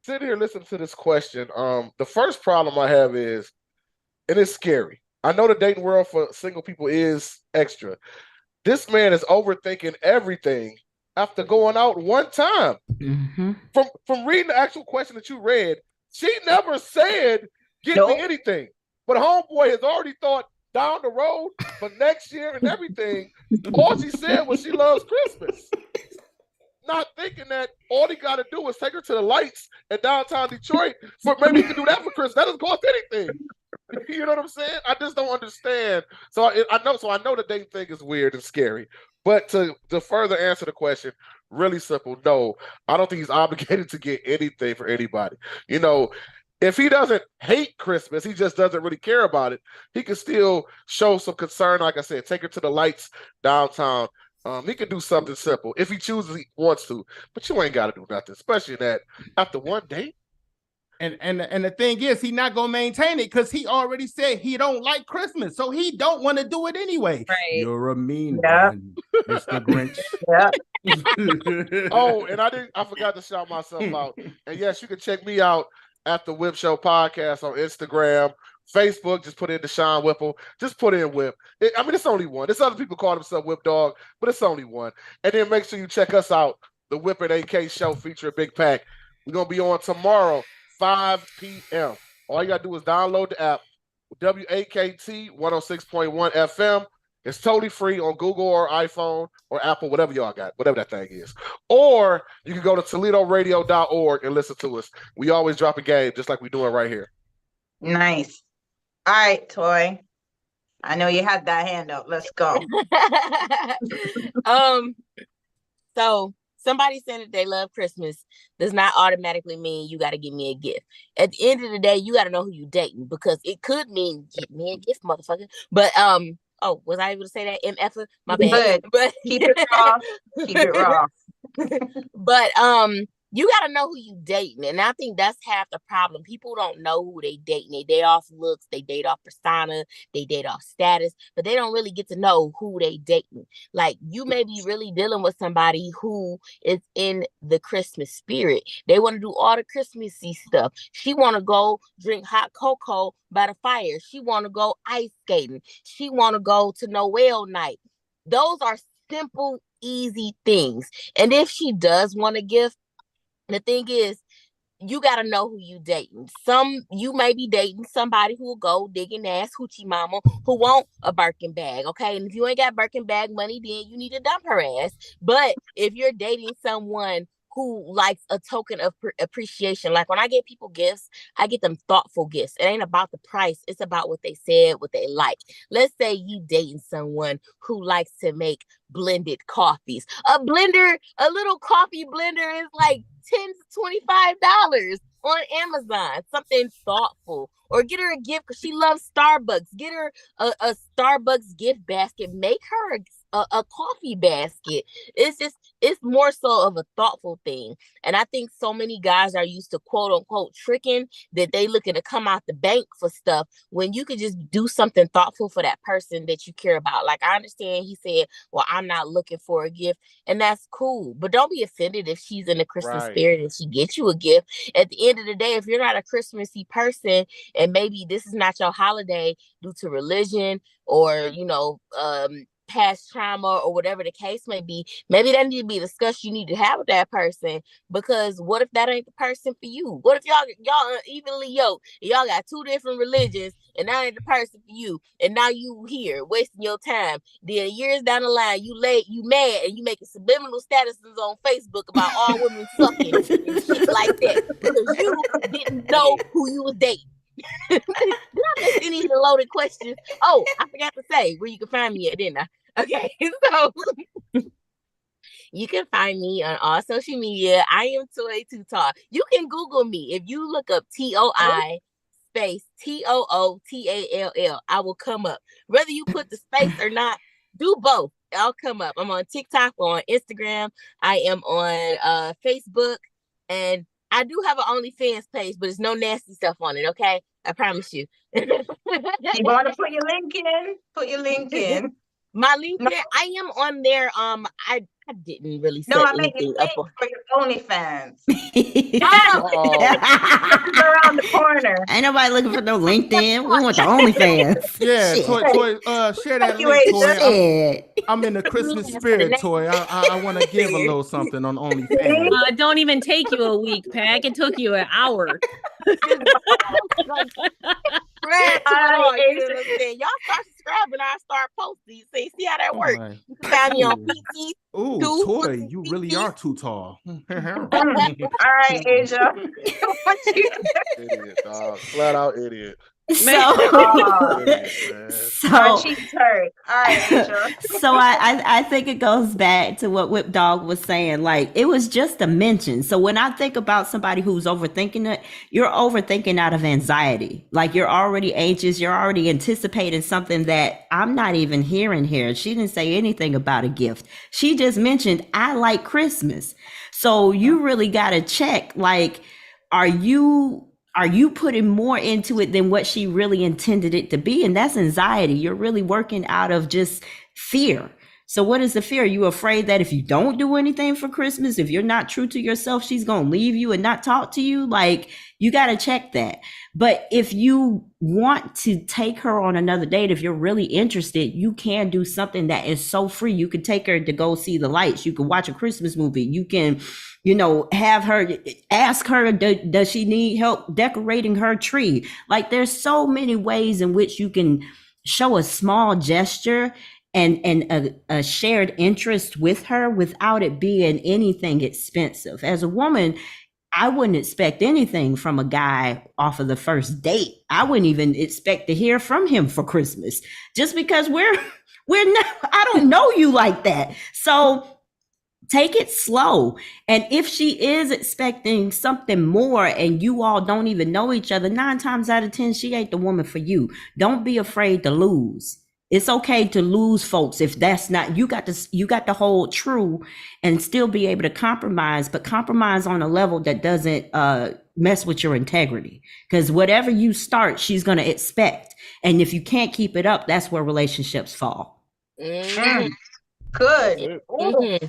Sit here, listen to this question. The first problem I have is, it is scary. I know the dating world for single people is extra. This man is overthinking everything after going out one time. Mm-hmm. From reading the actual question that you read, she never said, get me anything. But homeboy has already thought down the road for next year and everything. All she said was she loves Christmas. Not thinking that all he got to do is take her to the lights in downtown Detroit. For maybe he can do that for Christmas. That doesn't cost anything. You know what I'm saying? I just don't understand. So I know the dating thing is weird and scary. But to further answer the question, really simple. No, I don't think he's obligated to get anything for anybody. You know, if he doesn't hate Christmas, he just doesn't really care about it. He can still show some concern. Like I said, take her to the lights downtown. He can do something simple if he chooses, he wants to. But you ain't got to do nothing, especially that after one date. And the thing is, he not gonna maintain it because he already said he don't like Christmas, so he don't want to do it anyway. Right. You're a mean one, Mr. Grinch. Oh, and I forgot to shout myself out. And yes, you can check me out at the Whip Show Podcast on Instagram, Facebook. Just put in Deshaun Whipple. Just put in Whip. It's only one. There's other people call themselves Whip Dog, but it's only one. And then make sure you check us out, the Whip and AK Show featuring Big Pack. We're gonna be on tomorrow, 5 p.m. All you gotta do is download the app, WAKT 106.1 FM. It's totally free on Google or iPhone or Apple, whatever y'all got, whatever that thing is. Or you can go to ToledoRadio.org and listen to us. We always drop a game just like we're doing right here. Nice. All right, Toy. I know you had that hand up. Let's go. So somebody saying that they love Christmas does not automatically mean you got to give me a gift. At the end of the day, you got to know who you dating, because it could mean get me a gift, motherfucker. But oh, was I able to say that? MF? My bad. But keep it raw. Keep it raw. But you got to know who you dating. And I think that's half the problem. People don't know who they dating. They date off looks, they date off persona, they date off status, but they don't really get to know who they dating. Like, you may be really dealing with somebody who is in the Christmas spirit. They want to do all the Christmassy stuff. She want to go drink hot cocoa by the fire. She want to go ice skating. She want to go to Noel night. Those are simple, easy things. And if she does want a gift, the thing is, you got to know who you dating. You may be dating somebody who will go digging ass hoochie mama who want a Birkin bag, okay? And if you ain't got Birkin bag money, then you need to dump her ass. But if you're dating someone who likes a token of appreciation, like when I get people gifts, I get them thoughtful gifts. It ain't about the price. It's about what they said, what they like. Let's say you dating someone who likes to make blended coffees. A little coffee blender is like $10 to $25 on Amazon. Something thoughtful. Or get her a gift because she loves Starbucks. Get her a Starbucks gift basket. Make her a coffee basket. It's more so of a thoughtful thing. And I think so many guys are used to quote unquote tricking that they looking to come out the bank for stuff when you could just do something thoughtful for that person that you care about. Like, I understand he said, well, I'm not looking for a gift, and that's cool. But don't be offended if she's in the Christmas spirit and she gets you a gift. At the end of the day, if you're not a Christmassy person and maybe this is not your holiday due to religion or, past trauma or whatever the case may be, maybe that need to be a discussion you need to have with that person, because what if that ain't the person for you? What if y'all unevenly yoked, y'all got two different religions and that ain't the person for you, and now you here wasting your time, then years down the line you mad and you making subliminal statuses on Facebook about all women sucking and shit like that because you didn't know who you was dating. Did I miss any of the loaded questions? Oh, I forgot to say where you can find me at, didn't I? Okay, so you can find me on all social media. I am Toy Too Tall. You can Google me. If you look up TOI space TOOTALL, I will come up. Whether you put the space or not, do both. I'll come up. I'm on TikTok or on Instagram. I am on Facebook, and I do have an OnlyFans page, but there's no nasty stuff on it, okay? I promise you. You want to put your link in? Put your link in. My link there, I am on there. I didn't really set anything up for your OnlyFans. Around the corner. Ain't nobody looking for no LinkedIn. We want the OnlyFans. Yeah, Toy, share that link, Toy. I'm in the Christmas spirit, Toy. I want to give a little something on OnlyFans. It don't even take you a week, Pack. It took you an hour. Y'all start subscribing, I start posting. See how that works. Right. You can find me on PT. Ooh, Toy, you really are too tall. All right, Asia. Idiot, dog. Flat out idiot. So I think it goes back to what Whip Dog was saying. Like, it was just a mention. So when I think about somebody who's overthinking it, you're overthinking out of anxiety. Like, you're already anxious. You're already anticipating something that I'm not even hearing here. She didn't say anything about a gift. She just mentioned, I like Christmas. So you really got to check, like, are you putting more into it than what she really intended it to be? And that's anxiety. You're really working out of just fear. So what is the fear? Are you afraid that if you don't do anything for Christmas, if you're not true to yourself, she's going to leave you and not talk to you? Like, you got to check that. But if you want to take her on another date, if you're really interested, you can do something that is so free. You could take her to go see the lights. You could watch a Christmas movie. You can, have her, ask her, does she need help decorating her tree? Like, there's so many ways in which you can show a small gesture and a shared interest with her without it being anything expensive. As a woman, I wouldn't expect anything from a guy off of the first date. I wouldn't even expect to hear from him for Christmas, just because we're not, I don't know you like that. So take it slow. And if she is expecting something more and you all don't even know each other, 9 times out of 10, she ain't the woman for you. Don't be afraid to lose. It's okay to lose folks if that's not, you got to hold true and still be able to compromise, but compromise on a level that doesn't mess with your integrity. Because whatever you start, she's going to expect. And if you can't keep it up, that's where relationships fall. Good. Mm-hmm.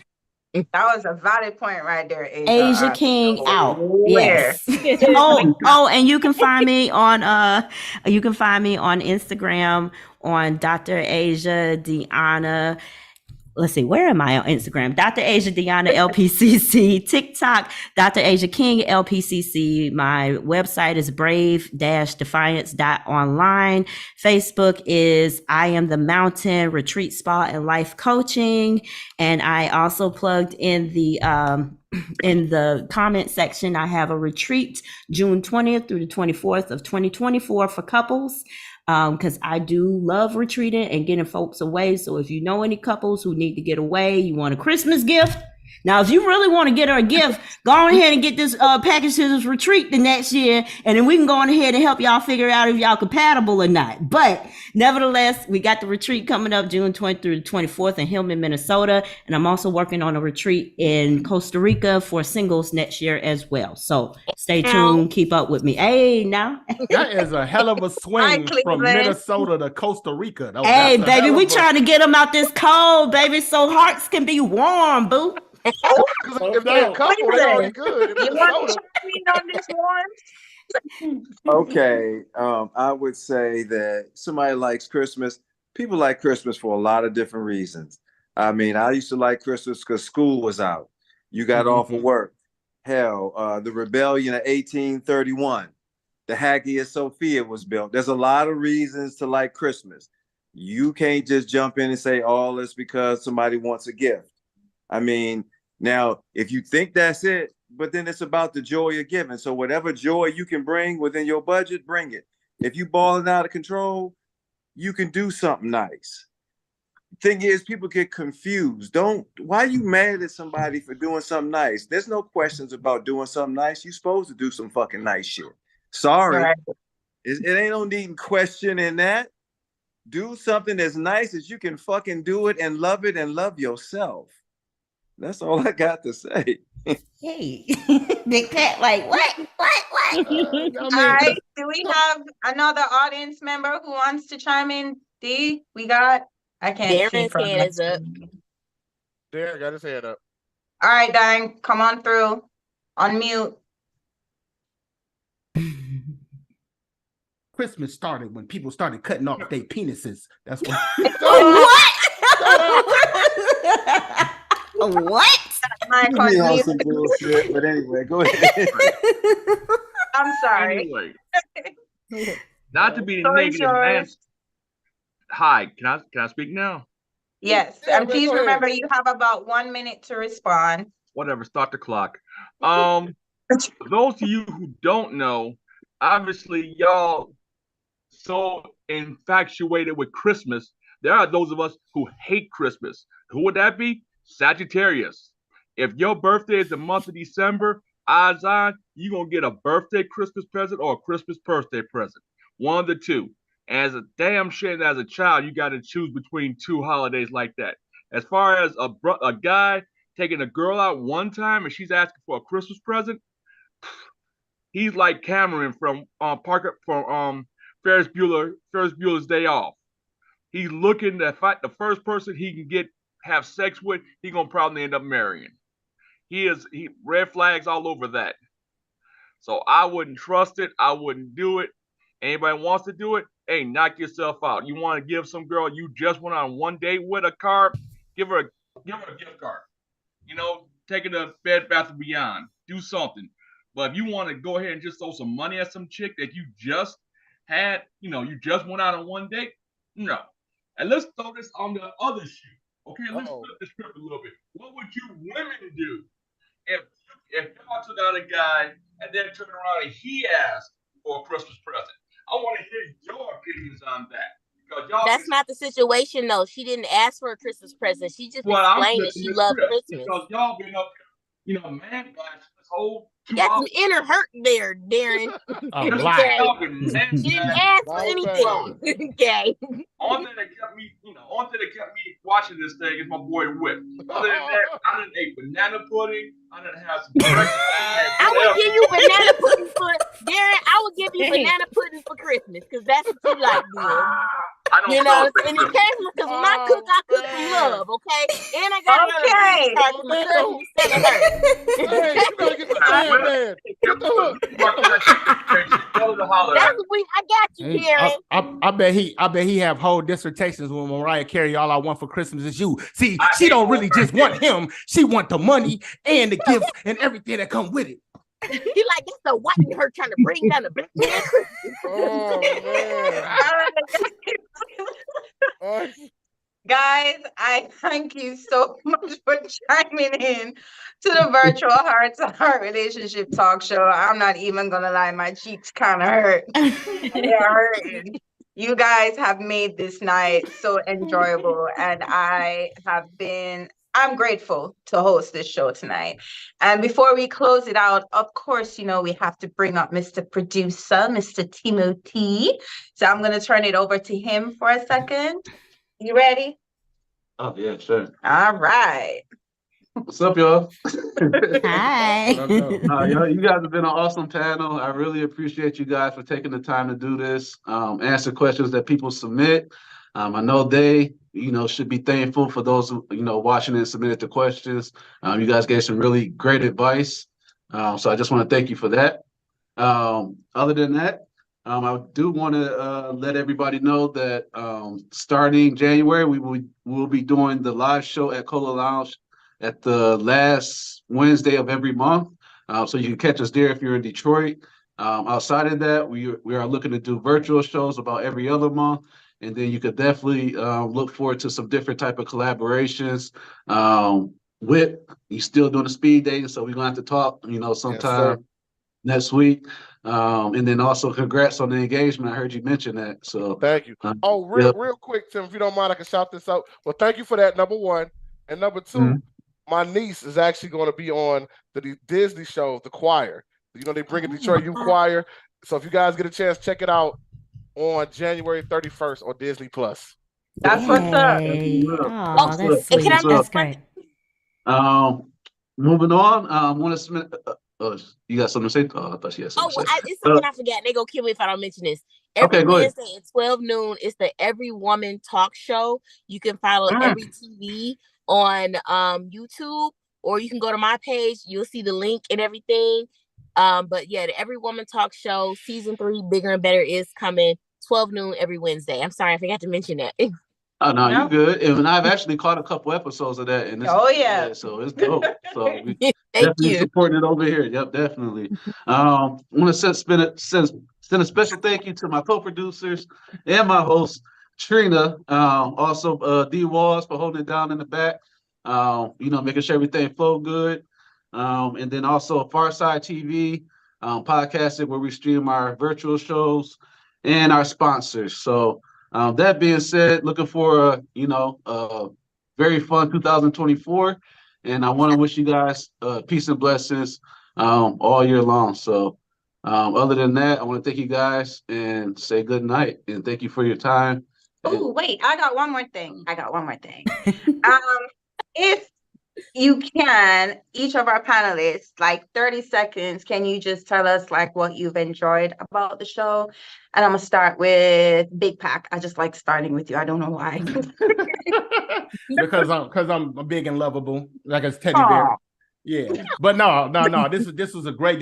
That was a valid point right there, Asia King out. Yes. And you can find me on Instagram on Dr. Asia Deanna. Let's see, where am I on Instagram? Dr. Asia Deanna LPCC, TikTok, Dr. Asia King LPCC. My website is brave-defiance.online. Facebook is I Am the Mountain Retreat Spa and Life Coaching. And I also plugged in the comment section, I have a retreat June 20th through the 24th of 2024 for couples. Because I do love retreating and getting folks away. So if you know any couples who need to get away, you want a Christmas gift. Now, if you really want to get her a gift, go on ahead and get this package to this retreat the next year. And then we can go on ahead and help y'all figure out if y'all compatible or not. But nevertheless, we got the retreat coming up June 20th through the 24th in Hillman, Minnesota. And I'm also working on a retreat in Costa Rica for singles next year as well. So stay tuned. Keep up with me. Hey, now. That is a hell of a swing from Minnesota to Costa Rica. Though. Hey, baby, we trying to get them out this cold, baby, so hearts can be warm, boo. If they're a couple, they're already good. You want to chime in on this one? Okay, I would say that somebody likes Christmas. People like Christmas for a lot of different reasons. I mean, I used to like Christmas because school was out. You got off of work. Hell, the rebellion of 1831, the Hagia Sophia was built. There's a lot of reasons to like Christmas. You can't just jump in and say, oh, it's because somebody wants a gift. I mean, now, if you think that's it, but then it's about the joy of giving. So whatever joy you can bring within your budget, bring it. If you balling out of control, you can do something nice. Thing is, people get confused. Why are you mad at somebody for doing something nice? There's no questions about doing something nice. You're supposed to do some fucking nice shit. Sorry. Right. It ain't no need question in that. Do something as nice as you can fucking do it and love yourself. That's all I got to say. Hey, Big Pat, like what? All right. Do we have another audience member who wants to chime in? D, we got. I can't see from hand is up. Darren got his hand up. All right, Darren, come on through. Unmute. Christmas started when people started cutting off their penises. That's what. What? Some bullshit, but anyway, go ahead. I'm sorry. Anyway, not to be the negative man. Hi, can I speak now? Yes, and please remember you have about 1 minute to respond. Whatever, start the clock. For those of you who don't know, obviously y'all so infatuated with Christmas. There are those of us who hate Christmas. Who would that be? Sagittarius. If your birthday is the month of December, odds on you're gonna get a birthday Christmas present or a Christmas birthday present. One of the two. As a damn shame as a child, you got to choose between two holidays like that. As far as a guy taking a girl out one time and she's asking for a Christmas present, he's like Cameron from Ferris Bueller's Day Off. He's looking to fight the first person he can have sex with. He gonna probably end up marrying. He red flags all over that. So I wouldn't trust it. I wouldn't do it. Anybody wants to do it? Hey, knock yourself out. You want to give some girl you just went on one date with a card? Give her a gift card. You know, take her to Bed Bath & Beyond. Do something. But if you want to go ahead and just throw some money at some chick that you just had, you just went out on one date, no. And let's throw this on the other shoe. Okay, let's flip the script a little bit. What would you women do if y'all took out a guy and then turned around and he asked for a Christmas present? I want to hear your opinions on that. Because that's not the situation, though. She didn't ask for a Christmas present. She just explained that she loved Christmas. Because y'all been up here, man, this whole got some inner hurt there, Darren. A Okay. lot. She didn't ask for anything. Okay. Only thing that kept me, watching this thing is my boy Whip. Other than that, I done ate banana pudding. I done had some breakfast. I would give you banana pudding for Darren. I would give you banana pudding for Christmas because that's what you like, dude. You know, and in Christmas, because when I cook from love, okay? And I got Okay. from my cousin Shannon Coulture. Hey, you gotta get the man. Get the hook. That's what I got you, Darren. I bet he have whole dissertations with Mariah Carey. All I want for Christmas is you. See, she don't really just want him. She want the money and the gifts and everything that come with it. He like that's the white in her trying to bring down the black man. Oh man. Guys, I thank you so much for chiming in to the virtual Heart to Heart Relationship Talk Show. I'm not even gonna lie, my cheeks kind of hurt. They're hurting. You guys have made this night so enjoyable, and I'm grateful to host this show tonight. And before we close it out, of course, we have to bring up Mr. Producer, Mr. Timothy. So I'm going to turn it over to him for a second. You ready? Oh, yeah, sure. All right. What's up, y'all? Hi. You guys have been an awesome panel. I really appreciate you guys for taking the time to do this, answer questions that people submit. I know they, should be thankful for those who, watching and submitted the questions. You guys gave some really great advice. So I just want to thank you for that. Other than that, I do want to let everybody know that starting January, we will be doing the live show at Cola Lounge at the last Wednesday of every month. So you can catch us there if you're in Detroit. Outside of that, we are looking to do virtual shows about every other month. And then you could definitely look forward to some different type of collaborations. Whip, he's still doing the speed dating, so we're gonna have to talk, sometime next week. And then also congrats on the engagement. I heard you mention that. So thank you. Real quick, Tim, if you don't mind, I can shout this out. Well, thank you for that, number one. And number two, my niece is actually going to be on the Disney show, The Choir. They bring a Detroit Youth Choir. So if you guys get a chance, check it out on January 31st on Disney Plus. That's what's up. Oh, that's sweet. That's great. Moving on, want to submit. You got something to say? I thought she had something to say. It's something I forgot. They're gonna kill me if I don't mention this. Every Wednesday at 12 noon, it's the Every Woman Talk Show. You can follow Every TV on YouTube, or you can go to my page. You'll see the link and everything. But yeah, the Every Woman Talk Show season 3, Bigger and Better, is coming 12 noon every Wednesday. I'm sorry, I forgot to mention that. Oh no, you're good. And I've actually caught a couple episodes of that. And so it's dope. So we definitely supporting it over here. Yep, definitely. I want to send a special thank you to my co-producers and my host, Trina. Also D Walls for holding it down in the back. Making sure everything flow good. And then also Pharcyde TV, Podcastic, where we stream our virtual shows, and our sponsors. So that being said, looking for a very fun 2024, and I want to wish you guys peace and blessings all year long. So other than that, I want to thank you guys and say good night and thank you for your time. Oh, wait, I got one more thing. If you can, each of our panelists, like 30 seconds, can you just tell us like what you've enjoyed about the show? And I'm gonna start with Big Pac. I just like starting with you. I don't know why. because I'm big and lovable, like a teddy bear. Yeah, but no. This was a great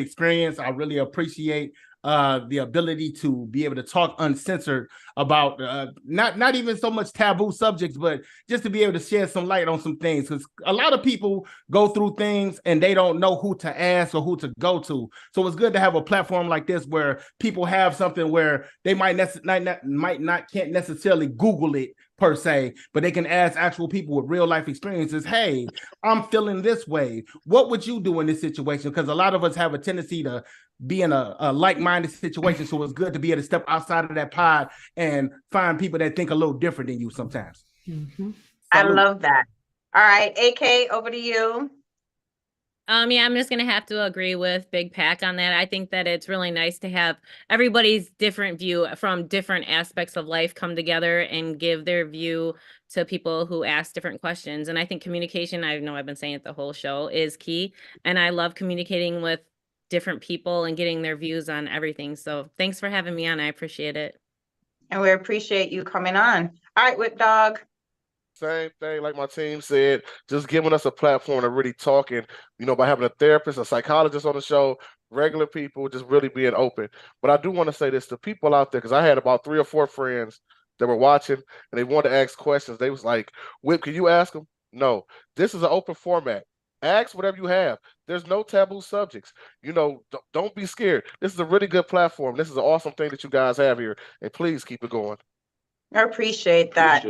experience. I really appreciate the ability to be able to talk uncensored about not even so much taboo subjects, but just to be able to shed some light on some things, because a lot of people go through things and they don't know who to ask or who to go to. So it's good to have a platform like this where people have something where they can't necessarily Google it per se, but they can ask actual people with real life experiences. Hey, I'm feeling this way. What would you do in this situation? Because a lot of us have a tendency to be in a like-minded situation. So it's good to be able to step outside of that pod and find people that think a little different than you sometimes. I love that. All right, AK, over to you. Yeah, I'm just gonna have to agree with Big Pack on that. I think that it's really nice to have everybody's different view from different aspects of life come together and give their view to people who ask different questions. And I think communication, I know I've been saying it the whole show, is key. And I love communicating with different people and getting their views on everything. So thanks for having me on. I appreciate it. And we appreciate you coming on. All right, Whip Dog. Same thing, like my team said, just giving us a platform to really talking, by having a therapist, a psychologist on the show, regular people, just really being open. But I do want to say this to people out there, because I had about 3 or 4 friends that were watching and they wanted to ask questions. They was like, Whip, can you ask them? No, this is an open format. Ask whatever you have. There's no taboo subjects. Don't be scared. This is a really good platform. This is an awesome thing that you guys have here. And please keep it going. I appreciate that.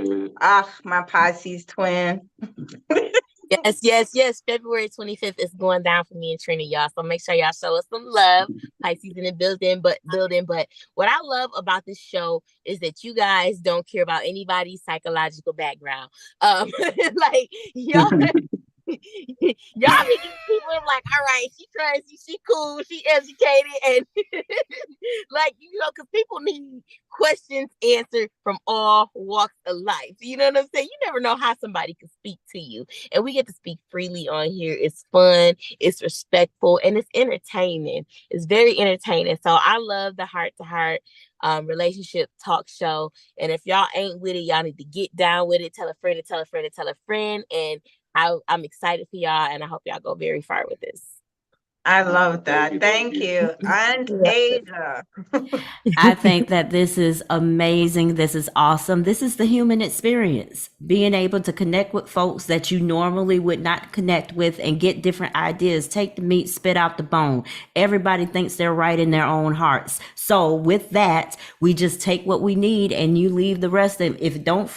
My Pisces twin. Yes. February 25th is going down for me and Trina, y'all. So make sure y'all show us some love. Pisces in the building. But what I love about this show is that you guys don't care about anybody's psychological background. Like y'all. Y'all be people like, all right, she crazy, she cool, she educated, and because people need questions answered from all walks of life. You know what I'm saying? You never know how somebody can speak to you, and we get to speak freely on here. It's fun, it's respectful, and it's entertaining. It's very entertaining. So I love the heart to heart relationship talk show. And if y'all ain't with it, y'all need to get down with it. Tell a friend to tell a friend to tell a friend. And I'm excited for y'all, and I hope y'all go very far with this. I love that. Thank you. And Asia. I think that this is amazing. This is awesome. This is the human experience. Being able to connect with folks that you normally would not connect with and get different ideas. Take the meat, spit out the bone. Everybody thinks they're right in their own hearts. So with that, we just take what we need and you leave the rest of it. If it don't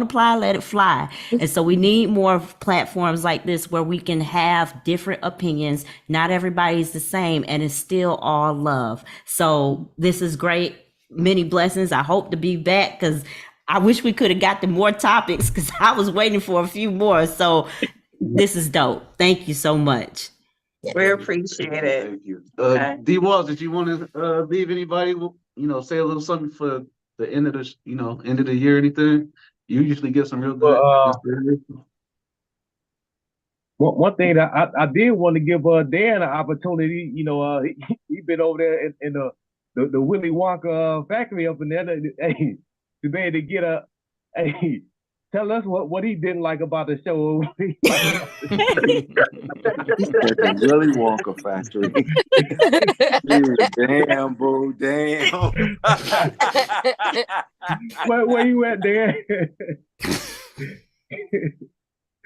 apply, let it fly. And so we need more platforms like this where we can have different opinions. Not everybody's the same, and it's still all love. So this is great. Many blessings. I hope to be back, because I wish we could have got to more topics, because I was waiting for a few more. So this is dope. Thank you so much. We appreciate it. Thank you. D Walls, did you want to leave anybody, say a little something for the end of the year, anything? You usually get some real good inspiration. One thing that I did want to give Dan an opportunity. He's been over there in the Willy Wonka factory up in there. Hey, to be able to get tell us what he didn't like about the show. The Willy Wonka factory. Damn, boo, damn. Where you at, Dan?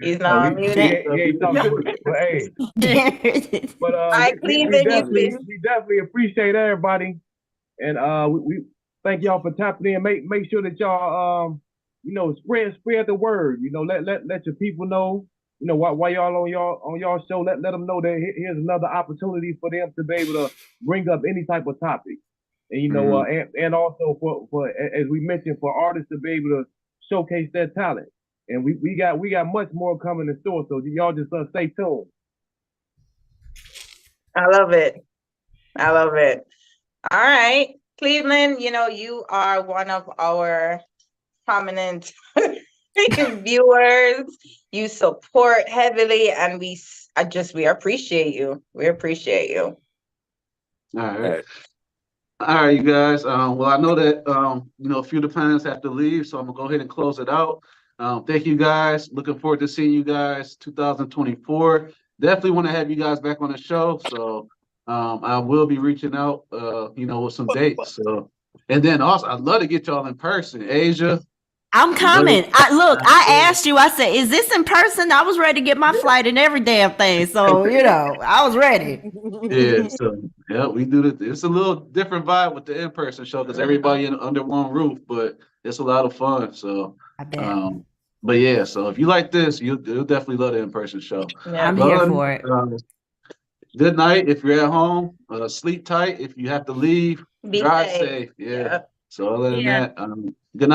He's not muted. We definitely appreciate everybody, and we thank y'all for tapping in. Make sure that y'all spread the word. Let your people know. While y'all on y'all show, let them know that here's another opportunity for them to be able to bring up any type of topic, and and also for as we mentioned, for artists to be able to showcase their talent. And we got much more coming in store, so y'all just stay tuned. I love it. All right, Cleveland, you are one of our prominent viewers. You support heavily, and we appreciate you. We appreciate you. All right, you guys. Well, I know that a few of the panelists have to leave, so I'm gonna go ahead and close it out. Thank you guys. Looking forward to seeing you guys 2024. Definitely want to have you guys back on the show. So I will be reaching out, with some dates. So, and then also I'd love to get y'all in person. Asia, I'm coming. I asked you, I said, is this in person? I was ready to get my flight and every damn thing. So, I was ready. Yeah, so we do this. It's a little different vibe with the in-person show because everybody under one roof, but it's a lot of fun. So I bet. But yeah, so if you like this, you'll definitely love the in-person show. Yeah, I'm here for it. Good night if you're at home. Sleep tight. If you have to leave, drive safe. Yeah. So other than that, good night.